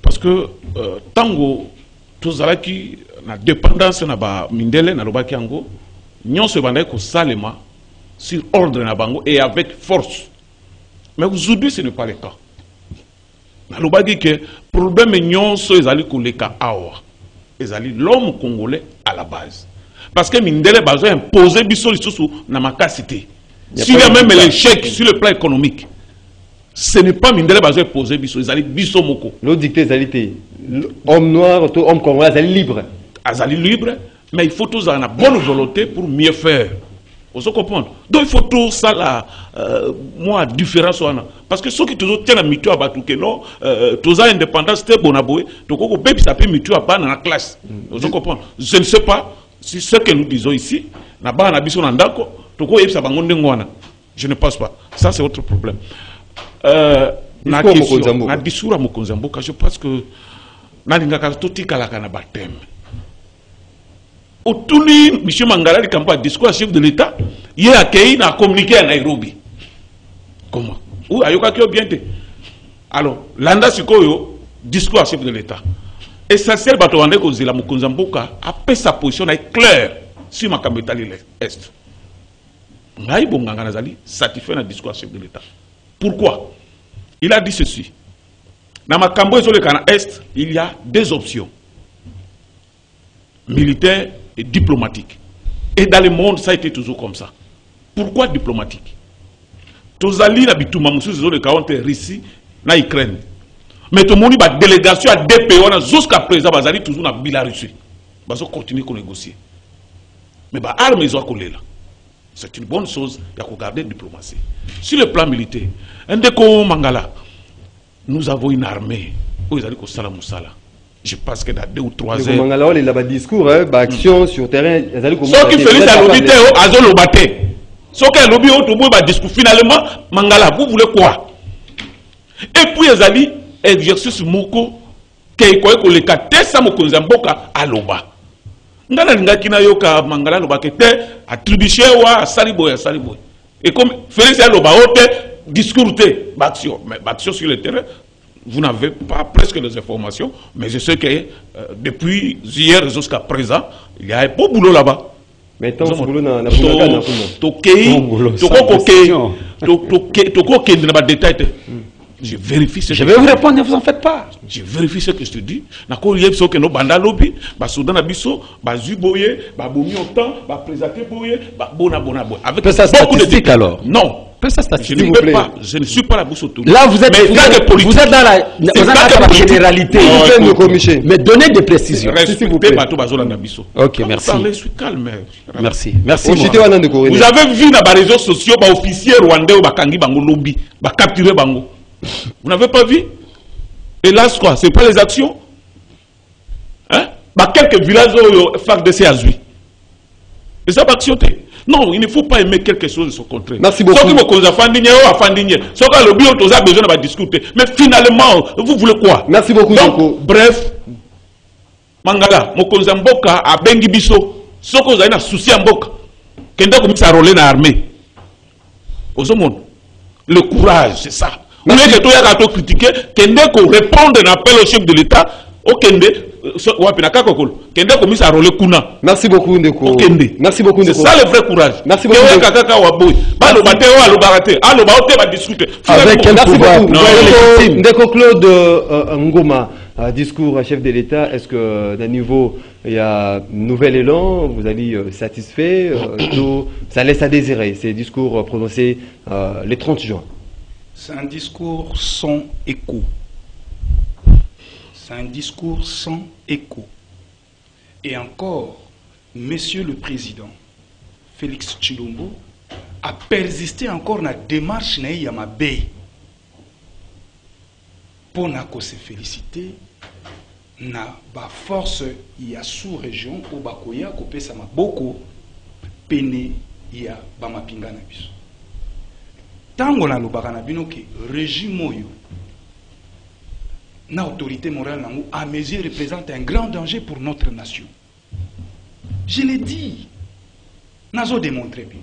S2: Parce que tant que tout ça qui la dépendance na ba mindele na lobaki ango, nyon se bandait ko salema sur ordre na bango et avec force. Mais aujourd'hui ce n'est pas le cas. Na lobaki que problème nyon so ezali ko leka awa. L'homme congolais à la base. Parce que Mindele a besoin d'imposer biso lisusu na makasité. S'il y a même l'échec sur le plan économique, ce n'est pas Mindele a besoin d'imposer biso, ils allaient biso moko.
S1: L'autre dicté, homme noir, homme congolais, ils allaient libre.
S2: Ils allaient libre, mais il faut tous avoir une bonne volonté pour mieux faire. Vous comprenez? Donc il faut tout ça là, moi, différence. Parce que ceux qui toujours tiennent à mitu à battre, non, tous les indépendance, c'est bon à bouer, donc on peut s'appeler mitu à battre dans la classe. Vous comprenez? Je ne sais pas si ce que nous disons ici, n'a pas un abysso d'andako, donc on est je ne pense pas. Ça, c'est autre problème. Na discours à Mokonzamboka, je pense que na lingaka toti kalaka na baptême. Autouni, M. Mangala, il a discours à chef de l'État, il a accueilli, il a communiqué à Nairobi. Comment? Ou à Yoka bien. Alors, l'anda sikoyo, discours à chef de l'État. Essentiel, Batouane Kozila Mokonzamboka a fait sa position claire sur ma capitale Est. ngai bonganga nazali satisfait na discours chef de l'État. Pourquoi? Il a dit ceci. Dans ma cambo est, il y a deux options. Militaire et diplomatique. Et dans le monde, ça a été toujours comme ça. Pourquoi diplomatique? Tozali na bituma mususu zo de kaonte Russie na Ukraine. Mais tout le monde a délégation à deux pays jusqu'à présent bazali toujours na Biélorussie. Bazo continuer à négocier. Mais ba armes ils ont collé là. C'est une bonne chose, il y a qu'à garder la diplomatie. Sur le plan militaire, Ndeko Mangala, nous avons une armée. Où ils allaient au Salam Moussala. Je pense que dans 2 ou 3 heures.
S1: Mangala, il a des discours, action sur terrain.
S2: Sauf qu'il fait à l'obité, à zone l'obité. Sauf qu'il lobby au tout discours. Finalement, Mangala, vous voulez quoi? Et puis ils allaient exercice moko, qui est quoi que les 4 ça me konzamboka à l'oba. Ngana ngakina yoka Mangala lobakete attribué wa saliboy. Et comme Félix Aloba ote discours action, mais action sur le terrain, vous n'avez pas presque les informations, mais je sais que depuis hier jusqu'à présent, il y a un beau boulot là-bas.
S1: Mais tant ce boulot n'a pas de détails.
S2: Je vérifie ce que
S3: je vais vous répondre, ne vous en faites pas.
S2: Je vérifie ce que je te dis. Nako yebso que no banda lobby, ba soudan biso, ba zuboye, ba bomi autant, ba présenté boye, ba bona. Avec
S3: peu ça statistique alors.
S2: Non.
S3: Peu ça statistique.
S2: Je ne suis pas la bouche autour.
S3: Là vous êtes dans la généralité. Mais donnez des précisions.
S2: S'il vous plaît.
S3: Ok, merci.
S2: Je suis calme.
S3: Merci.
S2: Vous avez vu dans les réseaux sociaux, ba officier rwandais ou ba kangi bango lobby, ba capturer bango. Vous n'avez pas vu? Hélas, quoi, ce n'est pas les actions. Hein? Bah, quelques villages où FARDC a joué. Et ça va actionner. Non, il ne faut pas aimer quelque chose de son contraire.
S1: Merci beaucoup.
S2: Sauf que vous avez besoin de discuter. Mais finalement, vous voulez quoi?
S1: Merci beaucoup.
S2: Donc, bref, Mangala, Mokonza Mboka a bengi biso. Sauf que vous avez un souci à Mboka. Kenda comme ça roule dans l'armée. Aux hommes, le courage, c'est ça. Vous voulez que tout le monde critiquer, Kende ko répondre à l'appel au chef de l'État, au Kende, Kende comme ça roule kuna.
S1: Merci beaucoup Ndeko. Merci beaucoup Ndeko.
S2: C'est ça le vrai courage.
S1: Merci beaucoup. Merci beaucoup. Ndeko Claude Ngoma, discours chef de l'État, est-ce que d'un niveau il y a un nouvel élan, vous allez satisfait, ça laisse à désirer, ces discours prononcés le 30 juin?
S4: C'est un discours sans écho. C'est un discours sans écho. Et encore, Monsieur le Président, Félix Tshilombo, a persisté encore dans la démarche de Yamabé. Pour se féliciter, na ba force ya sous-région ou bakoya kopesa maboko pene ya ba mapinga na biso. Tango na lobaka na bino ke régime oyo na autorité morale nango à mes yeux représente un grand danger pour notre nation. Je l'ai dit, nazo démontré bien.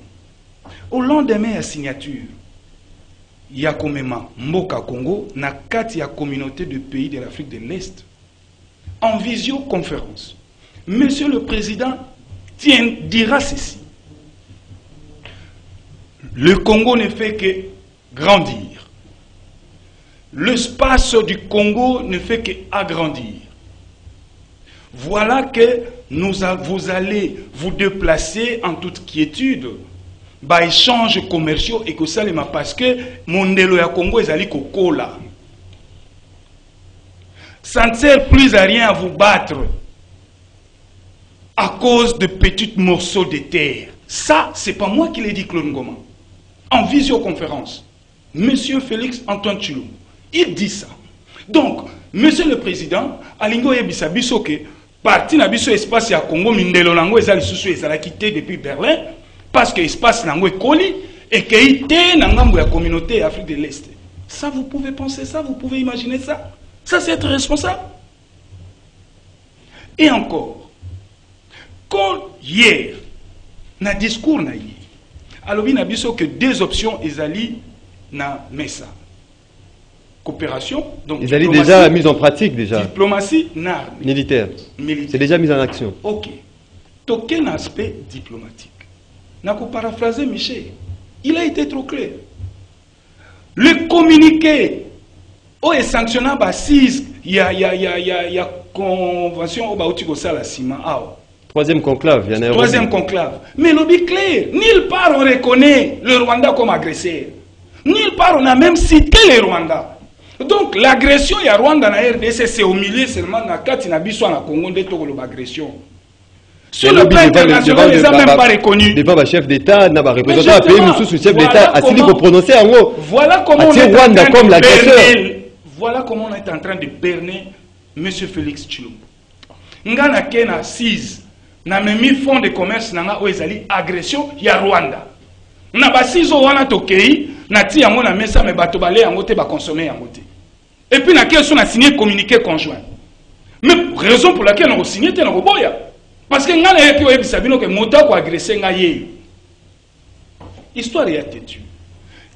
S4: Au lendemain de la signature, il y a quand même Mboka Congo na kati ya communauté de pays de l'Afrique de l'Est en visioconférence. Monsieur le Président dira ceci. Le Congo ne fait que grandir. L'espace du Congo ne fait qu'agrandir. Voilà que vous allez vous déplacer en toute quiétude, par échanges commerciaux et que ça les parce que Mondelo ya Congo est allé kokola. Ça ne sert plus à rien à vous battre à cause de petits morceaux de terre. Ça, c'est pas moi qui l'ai dit, Claude Ngoma. En visioconférence, Monsieur Félix Antoine Tshilombo, il dit ça. Donc, Monsieur le Président, Alingo Yebisa Bisoke, parti na biso espace ya Congo, Mindelo Nango, ezali susu ezala quitté depuis Berlin, parce que espace Nango est collé, et qu'il était dans la communauté Afrique de l'Est. Ça, vous pouvez penser ça, vous pouvez imaginer ça. Ça, c'est être responsable. Et encore, quand hier, dans le discours, alors il y a que deux options, ils allaient dans Messa. Coopération, donc
S1: ils allaient déjà mise en pratique déjà.
S4: Diplomatie,
S1: militaire. C'est déjà mis en action.
S4: Ok. Donc, quel aspect diplomatique? N'a pas paraphrasé Michel. il a été trop clair. Le communiqué où est sanctionnable à 6, il y a convention au Bautiko Salasima.
S1: Troisième conclave, il y en a un.
S4: Troisième conclave. Mais l'objet clair, nulle part on reconnaît le Rwanda comme agresseur. Nulle part on a même cité le Rwanda. Donc l'agression il y a Rwanda na RDC, c'est au milieu seulement na kati na biso na Congo de tokolo agression. Sur le plan international, ils n'ont même pas reconnu.
S1: Devant le chef d'État, n'a pas représentant un pays, mais sous le chef d'État, a signé pour prononcer en gros.
S4: Voilà comment on est
S1: Rwanda comme l'agresseur.
S4: Voilà comment on est en train de berner M. Félix Tshilombo. Ngana Kena assise. Na memi fonds de commerce nanga oezali agression ya Rwanda. Na basizo wana tokei na ti yango na mesa me bato bale yango te ba consommer yango te. Et puis na keso na signé communiqué conjoint. Mais raison pour laquelle on a signé te na boya. Parce que ngana yeki oyebisa bino ke moto ko agresser nga ye. Histoire ya têtu.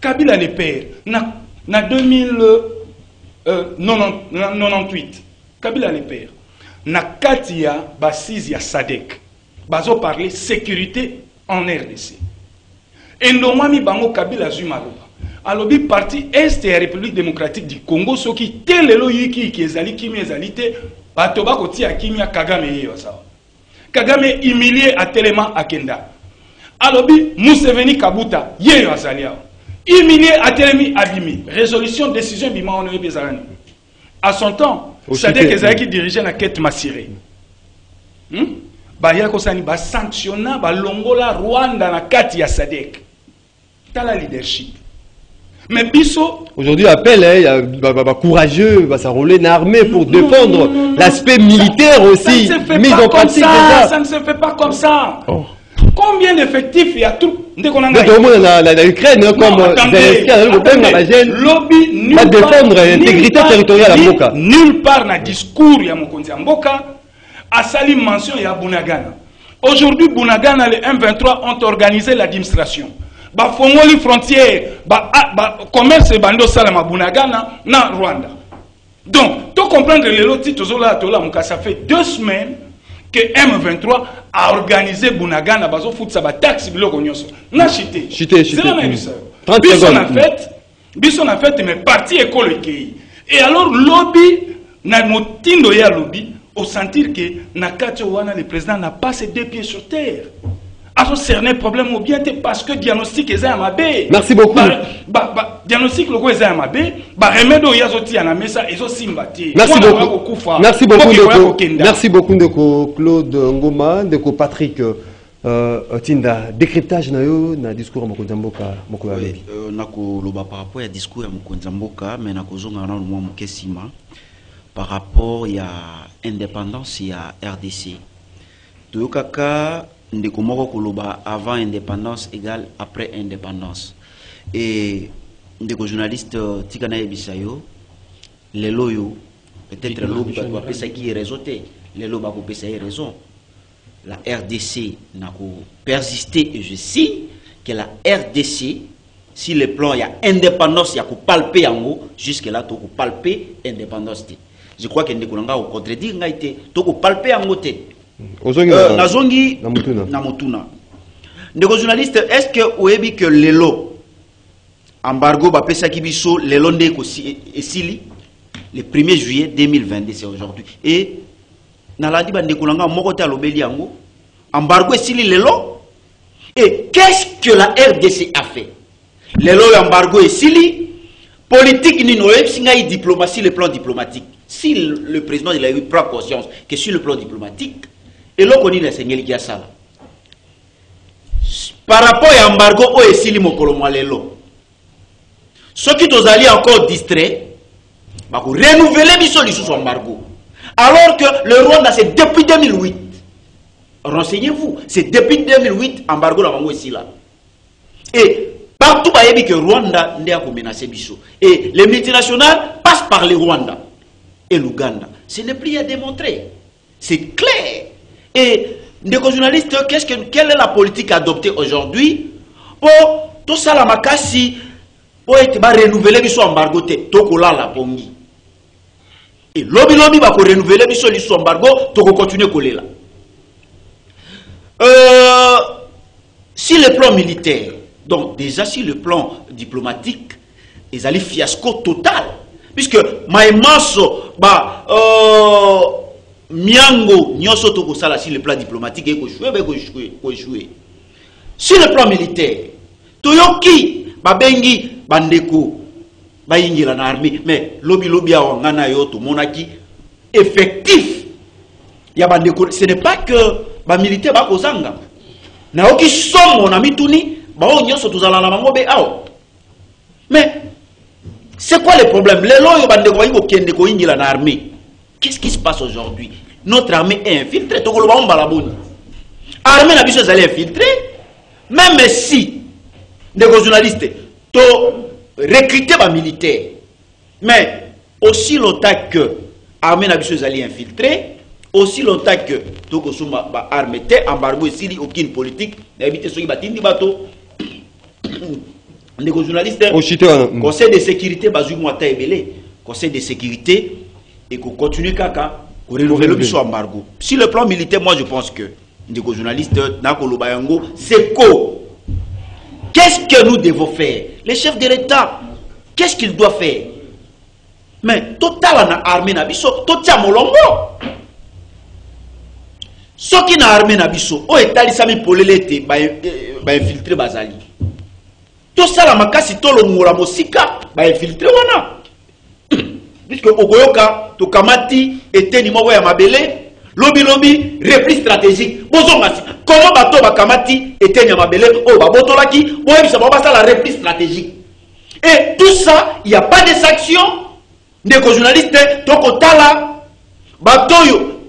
S4: Kabila le père na 2098. Kabila le père. Na katia basiz ya Sadek bazo parler sécurité en RDC et nomami bango Kabila Zumaloba alobi parti est ya République démocratique du Congo soki telelo yiki ki ezali kimi ezali te bato bakotia kimia Kagame yeyo sawa Kagame humilié à tellement akenda alobi Museveni Kabuta yeyo azalia humilié à telemi abimi résolution décision bima on est bezarani à son temps Sadek ezali dirigeait la quête massirée. Baya kosani ba sanctionna ba longola Rwanda na kati ya Sadek. Tala leadership. Mais biso
S1: aujourd'hui appel courageux va s'enrôler une armée pour défendre l'aspect militaire aussi mis en pratique déjà.
S4: Ça ne se fait pas comme ça. Oh. Combien d'effectifs il y a tout dès qu'on a
S1: la Ukraine comme lobby va défendre l'intégrité territoriale à Mboka.
S4: Nulle part na discours ya mokonzi ya Mboka a sali mention ya Bunagana. Aujourd'hui Bunagana les M23 ont organisé l'administration. Ba fongoli frontière, ba commerce bando salama Bunagana na Rwanda. Donc, tu comprends que les lotis tozola ça fait 2 semaines que M23 a organisé Bunagana bazo foot sa ba taxi biloko nyonso. Na chité. C'est la même chose. Bison a fait mais parti école ekei. Et alors lobby na motindo ya lobby au sentir que na kati wana le président n'a pas ses 2 pieds sur terre. A cerné problème ou bien parce que diagnostic est à mabé.
S1: Merci beaucoup.
S4: Diagnostic le est à mabé, remédio yazoti na mesa ezo simbati.
S1: Merci beaucoup. Merci beaucoup Ndeko. Merci beaucoup Ndeko Claude Ngoma, Ndeko Patrick Tinda. Décryptage na yo na discours mokonzi mboka moko ya lebi.
S5: Nako loba par rapport à discours ya mokonzi mboka mais nako zonga na mo mokesima par rapport ya indépendance ya RDC. Toyokaka ndeko moko koloba avant indépendance égale après indépendance. Et ndeko journaliste tikana yebisayo les loyo peut-être le lobby va penser qui est réseauté les lobby va penser raison. La RDC n'a qu'à persister et je sais que la RDC si le plan il y a indépendance il y a qu'à palper en haut jusque là tu qu'à palper indépendance. Je crois que ndeko nanga au contredire nga été tu qu'à palper en haut. Nazongi na mutuna. Ndeko journaliste, est-ce que vous avez que lelo embargo ba pesa kibiso lelo ndeko esili le 1er juillet 2022 c'est aujourd'hui et na landi ba ndeko nanga moko te alobeli yango embargo esili lelo et qu'est-ce que la RDC a fait lelo embargo esili politique ni no singa diplomatie le plan diplomatique si le président il a eu prend conscience que sur le plan diplomatique et l'on connaît les seigneurs qui a ça. Par rapport à l'embargo, on est si limo. Ceux qui sont allés encore distraits, bah renouveler bisoli sous embargo. Alors que le Rwanda c'est depuis 2008. Renseignez-vous, c'est depuis 2008 embargo la mango ici là. Et partout bah que Rwanda n'est pas menacé biso. Et les multinationales passent par le Rwanda et l'Ouganda. Ce n'est plus à démontrer. C'est clair. Et les journalistes, quelle est la politique adoptée aujourd'hui pour tout ça la makasi pour être renouveler biso embargo te tokola la pongi. Et lobby va renouveler biso embargo toko continuer coller là. Si le plan militaire Donc déjà sur le plan diplomatique, ils allaient fiasco total. Puisque Maïmaso, Miango, Nyoso Toko Sala sur le plan diplomatique, et échoué. Sur le plan militaire, Toyoki, Babengi, Bandeko, Baingi la armée, mais lobby a Wangana Yoto, Monaki, effectif. Bandeko, ce n'est pas que les militaires Bakozanga. Naoki Som, mon ami Touni, Nyoso Tozala la Mangobe Ao. Mais, c'est quoi le problème? Les lois Bandeko Kendeko Ingi la armée. Qu'est-ce qui se passe aujourd'hui? Notre armée est infiltrée. L'armée n'a pas besoin d'aller infiltrer. Même si des journalistes ont recruté les militaires, mais aussi longtemps que l'armée n'a pas besoin d'aller infiltrer, aussi longtemps que l'armée est embargo ici, aucune politique, d'éviter ceux qui battent des bateaux. Les journalistes, conseil de sécurité, conseil de sécurité, et qu'on continue à renouveler le embargo. Sur le plan militaire, moi je pense que les journalistes, c'est quoi? Qu'est-ce que nous devons faire? Les chefs de l'État, qu'est-ce qu'ils doivent faire? Mais total en armée nabiso, total molongo. Ce qui n'a armée nabiso, au état sami polelete, infiltré bazali. Tout ça la makasi tolo ngora mosika, infiltré wana. Puisque Ogoyoka, Tokamati, était numéro ya mabele, lobby, repli stratégique. Bozongasi, comment bato Bakamati était Yamabele, oh Babotolaki, ouais, ça va passer la repli stratégique. Et tout ça, il n'y a pas de sanctions. Des journalistes, Tokotala, Batoyo,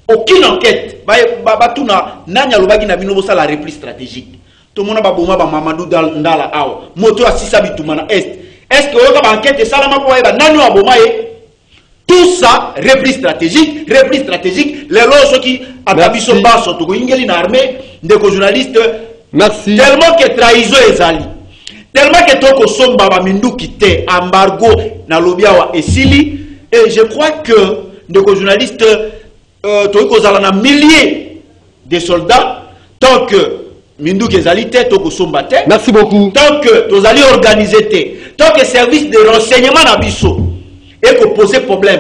S5: aucune enquête. Batuna, Nanya Lobagi na bino ça la repli stratégique. Tout le monde a baboma Mamadou Ndala Awa, moto à Sisabitumana Est. Est-ce que vous avez enquête salama pour nanu abomaye? Tout ça, repli stratégique, les lois qui atabiso basso, to ingeli na armée, des journalistes.
S1: Merci.
S5: Tellement que trahison est ali. Tellement que toko somba ba mindu kité embargo na lobiawa esili et je crois que des journalistes to kozala na milliers de soldats tant que mindu kezali te toko somba te.
S1: Merci beaucoup.
S5: Tant que tozali organiser te. Tant que service de renseignement na biso et que poser problème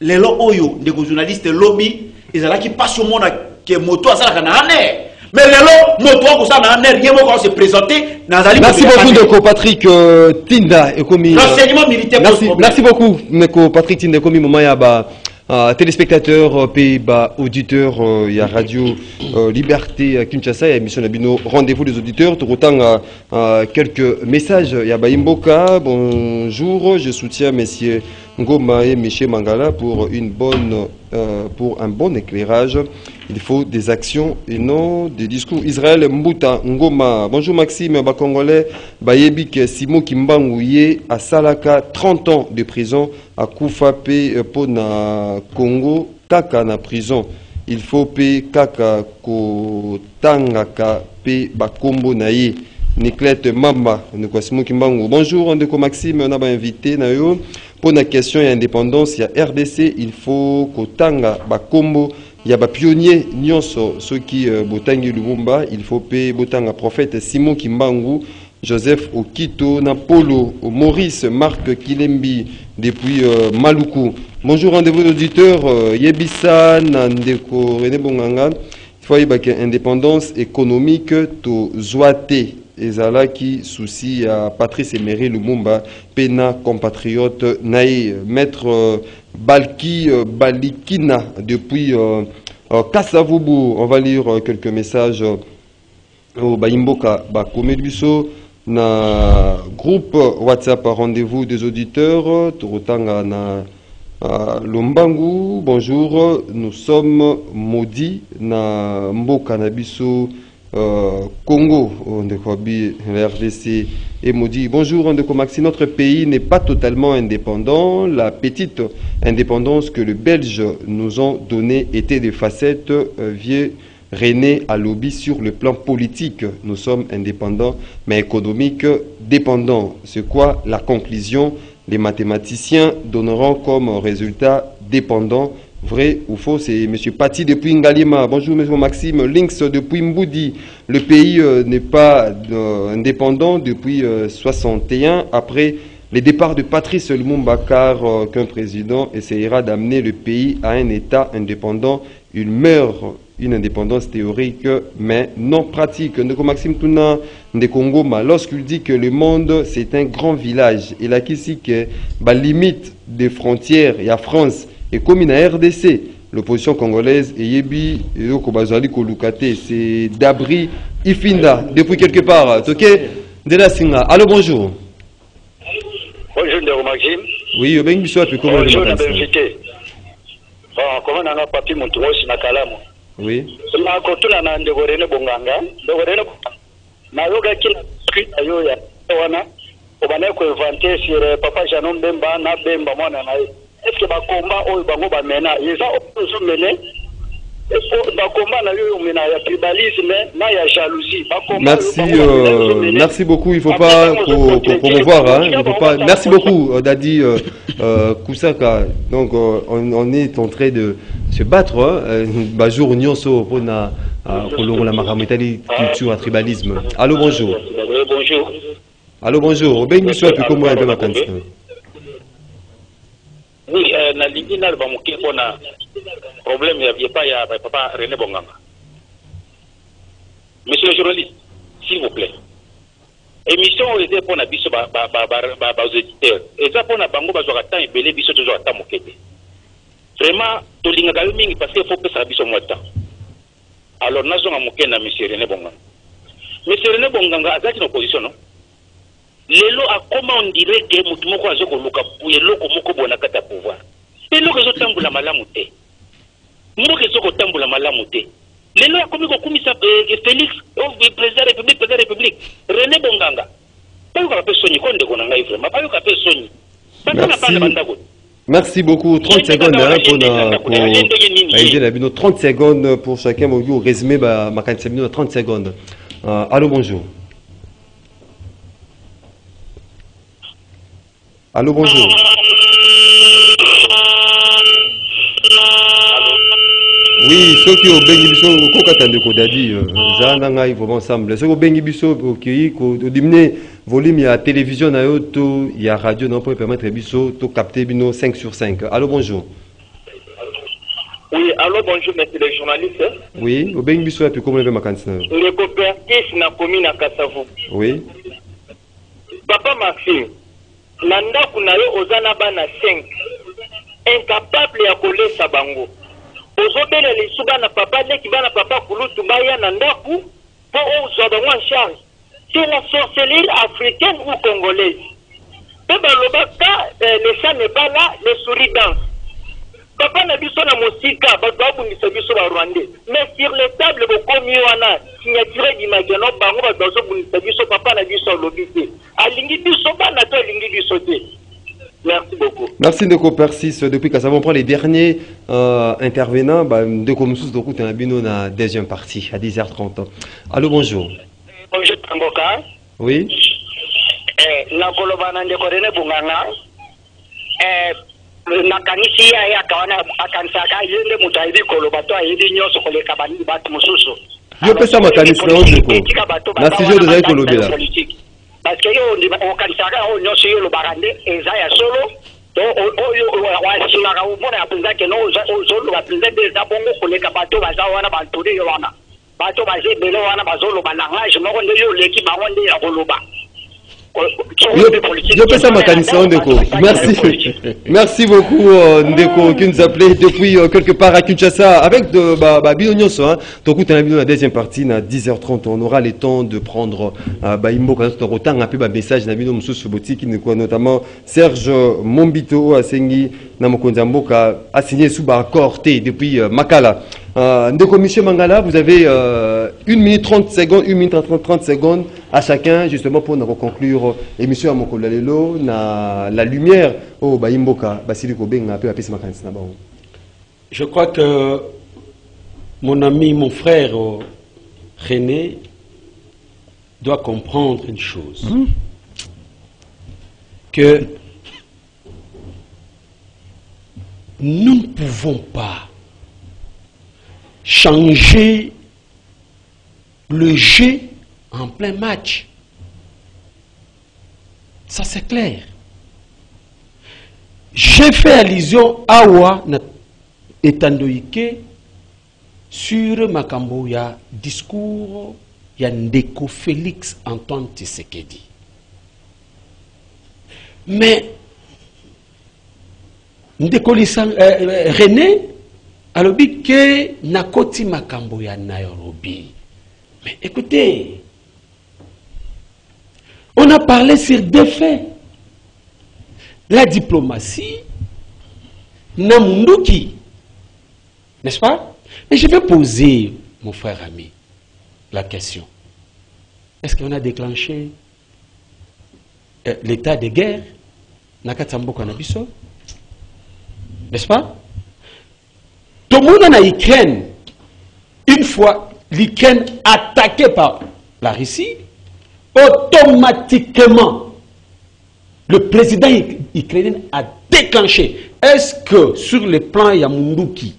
S5: les lois oyo des journalistes lobby ils allaient qui passe au monde que moto à ça na aner mais les lois moto ko ça na aner rien ko se présenter nazali.
S1: Merci beaucoup Ndeko Patrick Tinda et komi
S5: renseignement militaire.
S1: Merci beaucoup Ndeko Patrick Tinda komi moment ya ba téléspectateurs, auditeurs, il y a Radio Liberté Kinshasa, il y a émission Nabino, rendez-vous des auditeurs. Tout autant quelques messages. Il y a Baimboka, bonjour, je soutiens messieurs Ngoma et Michel Mangala pour un bon éclairage. Il faut des actions et non des discours. Israël Mbouta Ngoma, bonjour Maxime, Congolais, Bayebik Simo Kimbangouye à Salaka, 30 ans de prison à Koufapé pour na Congo, Kaka na prison. Il faut payer Kaka Kotangaka P Bakombo Naye. Niclette Mamba, Simo Kimbangu. Bonjour, Ndeko Maxime, on a invité Nayo. Pour la question et indépendance, il y a RDC, il faut Kotanga Bakombo. Il y a des pionniers, ceux qui Botangi Lumumba, il faut payer Botanga prophète Simon Kimbangu, Joseph Okito, Napolo, Maurice, Marc Kilembi, depuis Maluku. Bonjour, rendez-vous auditeurs, Yebissa, Nandeko, René Bonganga. Il faut que indépendance économique, to Zouate, Ezalaki, souci à Patrice Emery Lumumba, Pena, compatriote, Naï, maître Balki Balikina, depuis Kassavubu. On va lire quelques messages au Baimboka, Bakomeduso, na groupe WhatsApp rendez-vous des auditeurs, Torotanga na Lombangu, bonjour, nous sommes maudits na Mboka Nabiso Congo, la RDC est maudit. Bonjour, Ndeko Maxi, notre pays n'est pas totalement indépendant. La petite indépendance que les Belges nous ont donnée était des facettes vieux René à lobby sur le plan politique. Nous sommes indépendants, mais économiques dépendants. C'est quoi la conclusion? Les mathématiciens donneront comme résultat dépendant Vrai ou faux? C'est M. Pati depuis Ngalima. Bonjour M. Maxime. Lynx depuis Mboudi. Le pays n'est pas indépendant depuis 61. Après les départs de Patrice Lumumba, car qu'un président essayera d'amener le pays à un État indépendant, il meurt. Une indépendance théorique, mais non pratique. Ndeko Maxime Tuna Ndekongoma, lorsqu'il dit que le monde, c'est un grand village, il a ici que la limite des frontières, il y a France, et comme il y a RDC, l'opposition congolaise, et Yebi, et Okobazali Kolukate, c'est Dabri Ifinda, depuis quelque part. Ok, Dela Singa. Allô, bonjour.
S6: Bonjour, Ndeko Maxime.
S1: Oui, ben Bissot, puis comment
S6: bonjour, la Belgique. Bon, comment on a papier mon tour, c'est Nakalamo.
S1: Oui.
S6: Na kotula na Ndeko René Bonganga, Ndeko René na yoga kila script ayo ya wana obana ko inventer sur papa Janon Bemba na Bemba mwana na est-ce que ba combat oyo bango ba mena yeza ozo mene
S1: merci, merci beaucoup. Il ne faut pas promouvoir. Hein, il faut pas... Merci beaucoup, Dadi Kousaka. Donc, on est en train de se battre. Bajour Nyonso pour la Maramitali culture, tribalisme. Allô, bonjour.
S6: Bonjour.
S1: Allô, bonjour. Comment est ma candidature?
S6: Oui, na lingina ba muke kona problème ya pas ya papa René Bonganga. Monsieur le journaliste, s'il vous plaît. Émission était pour na biso ba aux éditeurs. Et ça pour na bango ba zo temps ebele biso toujours temps mokete. Vraiment to linga ga mingi parce qu'il faut que ça biso mota. Alors nazo nga moke na monsieur René Bonganga. Monsieur René Bonganga azaki na opposition non? Lelo a comment on dirait que mutu moko azoko luka puye loko moko bona kata pouvoir. Et loko zo tambula malamu te. Moko zo ko tambula malamu te. Lelo a komi ko kumisa Félix président République René Bonganga. Pas ko apé soni konde ko nanga vraiment pas ko apé soni.
S1: Merci beaucoup. 30 secondes pour aider la bino 30 secondes pour chacun au résumé ma 45 minutes 30 secondes. Allô, bonjour. Allô, bonjour. Oui, ceux qui ont béni biso ko katande ko dadi zana ngai vont ensemble. Ceux qui ont béni biso ko diminuer volume ya télévision na yo to ya radio non pour permettre biso to capter bino 5 sur 5. Allô, bonjour.
S6: Oui, allô, bonjour monsieur le journaliste.
S1: Oui, au béni biso puis comment ma candidature.
S6: Le coopératif na commune à Kassavou.
S1: Oui.
S6: Papa Maxime Nanda kunayo ozana bana 5 incapable ya kolesa bango ozobele lisuba na papa leki bana papa kulutu baya na ndaku po ozwa bango en charge. C'est la sorcellerie africaine ou congolaise. Pe balobaka le chat n'est pas là, les souris dansent. Papa na biso na mosika bato abungisa biso ba Rwandais. Mais sur les tables bokomi wana signature d'imagino bango bato abungisa biso papa na biso lobité. Alingi biso bana to alingi biso te. Merci beaucoup.
S1: Merci Ndeko Persis depuis Kassavou. On prend les derniers intervenants. Ndeko Moussous de route en bino na deuxième partie à 10h30. Allô, bonjour.
S6: Bonjour Tamboka.
S1: Oui.
S6: Na kolobana Ndeko René Bonganga. Nakanisi ya kawana akansaka yende mutaidi kolobato ayidi nyoso koleka bani batu mususu.
S1: Yo pesa makanisi na ondeko. Na sijo de zai kolobela.
S6: Parce que yo ndi okansaka o nyoso yo lobarande eza ya solo to o wa sinaka umona apinza ke no ozolo apinza de zabongo koleka bato baza wana banturi yo wana. Bato baze bele wana bazolo balangage moko nde yo leki bango nde ya koloba.
S1: Je peux ça Ndeko. Merci. Merci beaucoup Ndeko qui nous appelait depuis quelque part à Kinshasa avec de Bino Nyonso. Donc on a la deuxième partie à 10h30. On aura le temps de prendre Imbo quand on retang un peu message na Bino Moussous boutique notamment Serge Mombito Asengi Namokonzamboka a signé sous accord T depuis Makala. Ndeko Michel Mangala, vous avez 1 minute 30 secondes, 1 minute 30 secondes à chacun, justement pour nous conclure l'émission à Mokolalelo, na la lumière au Baimboka, Basiliko Benga, peu à
S3: Je crois que mon ami, mon frère René doit comprendre une chose. Que nous ne pouvons pas changer le jeu en plein match. Ça c'est clair. J'ai fait allusion à Awa Etandoike sur Makambo ya discours ya Ndeko Félix Antoine Tshisekedi. Mais Ndeko René a dit que Nakoti Makambo ya Nairobi. Mais écoutez, on a parlé sur deux faits. La diplomatie, Namunduki, n'est-ce pas? Et je vais poser, mon frère ami, la question. Est-ce qu'on a déclenché l'état de guerre Nakatambo Kanabiso? N'est-ce pas? Tout le monde en Ukraine, une fois l'Ukraine attaquée par la Russie, automatiquement, le président ukrainien a déclenché. Est-ce que sur le plan Yamunduki,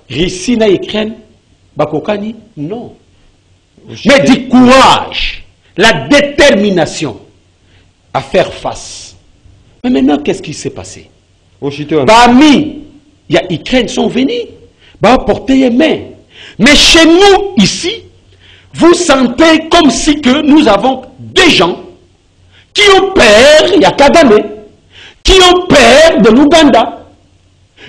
S3: Russie na Ukraine, Bakokani? Non. Mais du courage, la détermination à faire face. Mais maintenant, qu'est-ce qui s'est passé? Parmi, il y a Ukraine sont venus, porter les mains. Mais chez nous, ici, vous sentez comme si que nous avons des gens qui ont peur, il y a Kagame, qui ont peur de l'Ouganda.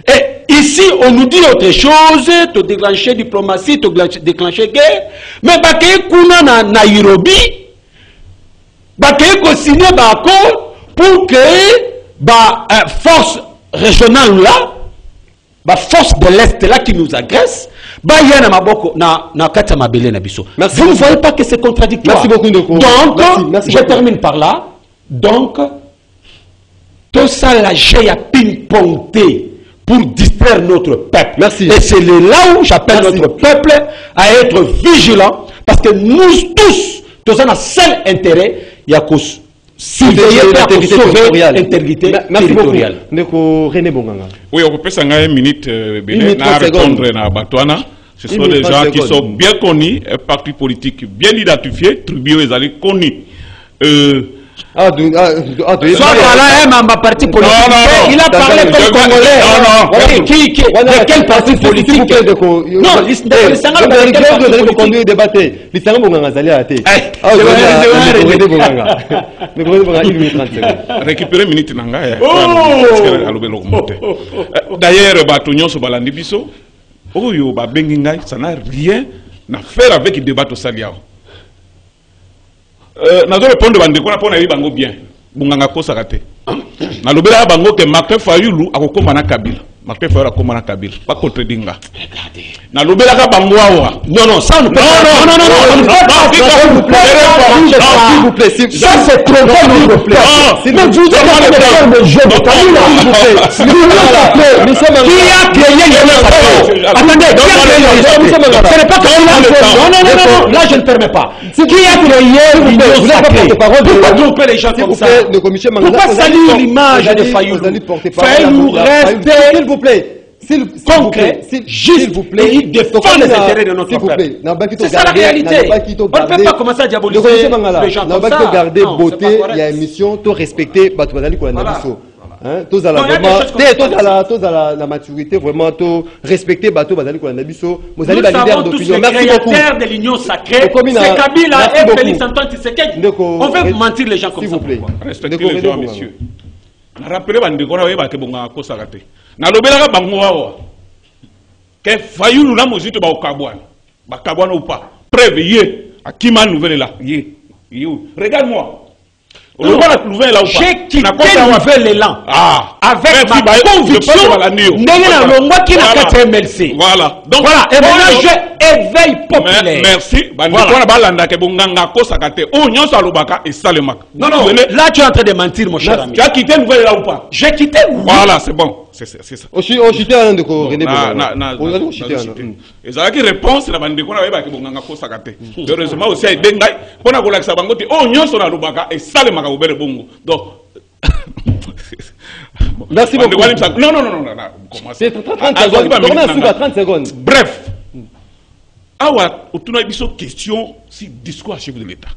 S3: Et ici, on nous dit autre chose, de déclencher diplomatie, de déclencher guerre. Mais Bakeye Kuna na Nairobi, Bakeye ko signé accord pour que force régionale là, force de l'Est là qui nous agresse, vous ne voyez pas que c'est contradictoire.
S1: Merci beaucoup, Ndeko.
S3: Donc,
S1: merci
S3: je termine par là. Donc, tout ça, la j'ai à ping-pongter pour distraire notre peuple.
S1: Merci.
S3: Et c'est là où j'appelle notre peuple à être vigilant, parce que nous tous, tous on a seul intérêt, il y a cause. Surveiller l'intégrité territoriale.
S1: Ndeko René Bonganga.
S2: Oui, on peut s'engager une minute, à répondre à Batouana. Ce sont des gens qui sont bien connus, un parti politique bien identifié, tribus et alliés connus.
S3: Soit voilà un parti politique. Il a parlé comme Congolais. De quel parti politique? Non,
S2: récupérer une minute. D'ailleurs, Batouignon se balandi biso. Oyo ba bengingai, ça n'a rien à faire avec le débat au Saliao. Nazo répondre bandeko na pona bango bien. Bunganga ko sakate. Na lobela bango ke Martin Fayulu akokoma na Kabila. Martin Fayulu akoma na Kabila. Pas contredinga. Regardez. Na lobela ka bango awa.
S3: Non, ça ne peut pas. Non, s'il vous plaît. Ça c'est trop bon, s'il vous plaît. Mais vous êtes le jeu de Kabila, s'il vous plaît. Qui a créé le attendez, ce n'est pas Kabila. Non, là je ne permets pas. Qui a créé l'union sacrée? Pourquoi tromper les gens comme ça? Pourquoi salir l'image de Fayulu? Fayulu reste,
S1: s'il vous plaît.
S3: Concret, juste, et il défend les intérêts de notre peuple. C'est ça la réalité. On ne peut pas commencer à diaboliser les gens comme ça.
S1: Garder beauté, il y a une mission, tout respecter, tous à la maturité, vraiment, tout respecter, vous allez valider d'opinion.
S3: Merci beaucoup. De l'union sacrée, c'est Kabila et Félix Antoine Tshisekedi. On veut mentir les gens comme ça.
S2: S'il vous plaît. Respectez les gens, messieurs. Rappelez na lobela ka bango awa ke Fayulu na mozito ba okabwana ou pas preuve yé akima nouvelle là yé regarde-moi
S3: j'ai quitté Nouvel Élan avec ma conviction
S2: voilà
S3: donc voilà et maintenant je éveille populaire.
S2: Merci
S3: non là tu es en train de mentir mon cher ami.
S2: Tu as quitté Nouvel Élan ou pas?
S3: J'ai quitté.
S2: Voilà, c'est bon. C'est ça.
S1: On chité un de René
S2: et ça qui réponse la bande kona ba ke bonganga ko sakate. Heureusement aussi ay dengai pona ko laksa bango ti o nyonso na lubaka et salemaka ubere bongo. Donc
S1: Merci beaucoup.
S2: Non, non, non, non, non.
S1: C'est 30 secondes. 30 secondes.
S2: Bref. Awa, autour de la question, si discours à chef de l'État.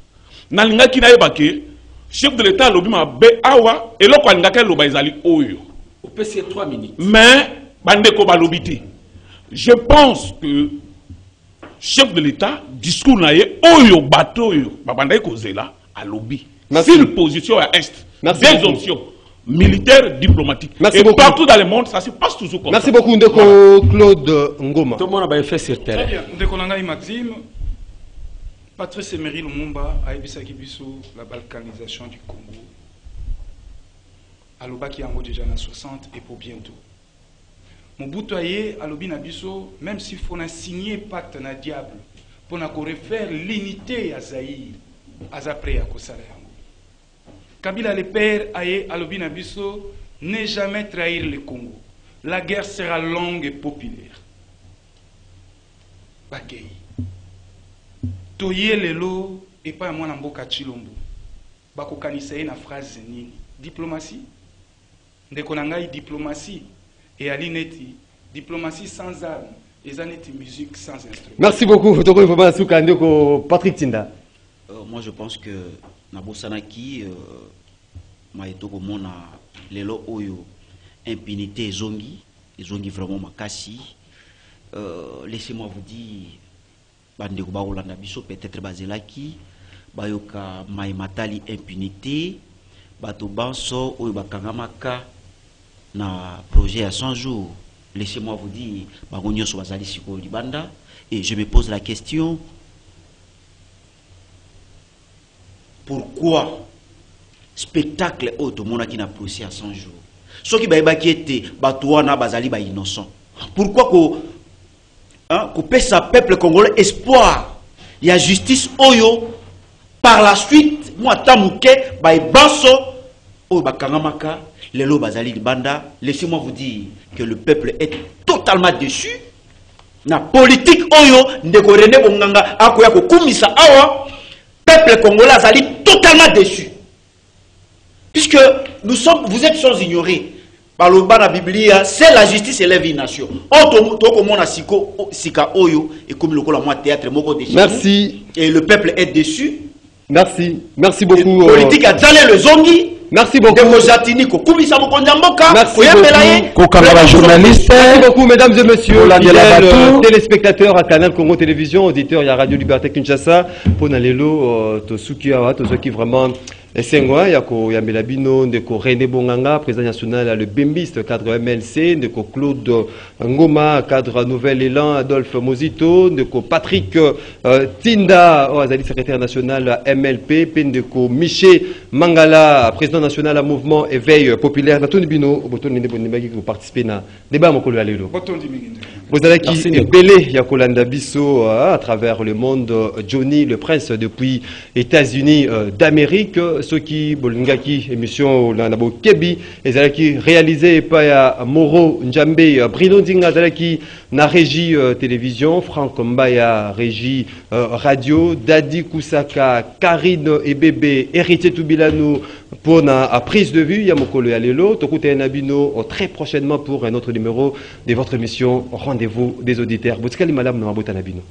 S2: Nalinga qui n'a pas que chef de l'État l'obima be awa et l'autre n'a qu'à l'obaizali oyo.
S3: Au PC 3 minutes.
S2: Mais bandeko balobiti. Je pense que chef de l'État discours naie oyo bateau yo babandai kozela à lobby. Sur position à est. Des options militaires, diplomatiques. Et beaucoup. Partout dans le monde, ça se passe toujours comme ça.
S1: Merci beaucoup, Ndeko Claude Ngoma.
S3: Tout le monde a bien fait sur terrain.
S4: Très bien. Ndeko Nangai Maxime, Patrice Emery Lumumba a ébisaki biso la balkanisation du Congo. Alobaki yango déjà en 60 et pour bientôt. Mobutu aye alobi na biso, même s'il faut signer pacte na diable pour na refaire l'unité à Zaïre, après à Kosala. Kabila le père aye alobi na biso, ne jamais trahir le Congo. La guerre sera longue et populaire. Bakei. Toye lelo et pas moi na mboka Chilombo. Bako kanisa na phrase nini? Diplomatie. Ndeko na ngai diplomatie et alineti diplomatie sans armes et zaneti musique sans instrument.
S1: Merci beaucoup. Patrick Tinda.
S5: Moi je pense que Nabosanaki maetoko mona lelo oyo impunité zongi vraiment makasi. Laissez-moi vous dire bandeko ba Olanda biso peut-être bazelaki bayoka maimatali impunité bato banso oyo bakangamaka na projet à 100 jours. Laissez-moi vous dire bagonyo so bazali siko libanda et je me pose la question, pourquoi spectacle auto mona qui n'a procès à 100 jours ceux qui ba qui était batouana bazali ba innocent, pourquoi ko pesa peuple congolais espoir il y a justice oyo par la suite moi tamuke ba banso oyo bakangamaka lelo bazali libanda. Laissez-moi vous dire que le peuple est totalement déçu na politique oyo ndeko René Bonganga akoya ko kumisa awa peuple congolais azali totalement déçu, puisque vous êtes sans ignorer par le bas de la Bible, c'est la justice élève une nation.
S1: Merci.
S5: Et le peuple est déçu.
S1: Merci. Merci beaucoup.
S5: La politique a donné le zongi.
S1: Merci beaucoup.
S5: Merci beaucoup.
S1: Merci beaucoup, mesdames et messieurs, fidèles téléspectateurs à Canal Congo Télévision, auditeurs, il y a Radio Liberté Kinshasa, pour Nalelo, Tosukiawa, tous ceux qui vraiment. Et c'est moi, il y a Melabino, Ndeko René Bonganga, président national, le Bimbiste, cadre MLC, Ndeko Claude Ngoma, cadre Nouvel Élan, Adolphe Mozito, Ndeko Patrick Tinda, secrétaire national MLP, Ndeko Miché Mangala, président national à mouvement Éveil Populaire. Natun Bino, Boton Ndebonibagi, vous participez à débat Mokolo Alelo. Vous allez qui est belé, Yakolanda Bisso, à travers le monde, Johnny, le prince depuis États-Unis d'Amérique. Ceux qui bolingaki émission Lanabo Kebi ezalaki réalisé par Moro Njambe, Bruno Ndinga zalaki na régie télévision, Franck Mbaya régie radio, Dadi Kusaka, Karine Ebebe, Héritier Toubilano pour la prise de vue, Yamokolo Alelo, Tokute Nabino très prochainement pour un autre numéro de votre émission Rendez-vous des auditeurs. Botskali Malam Namabota Nabino.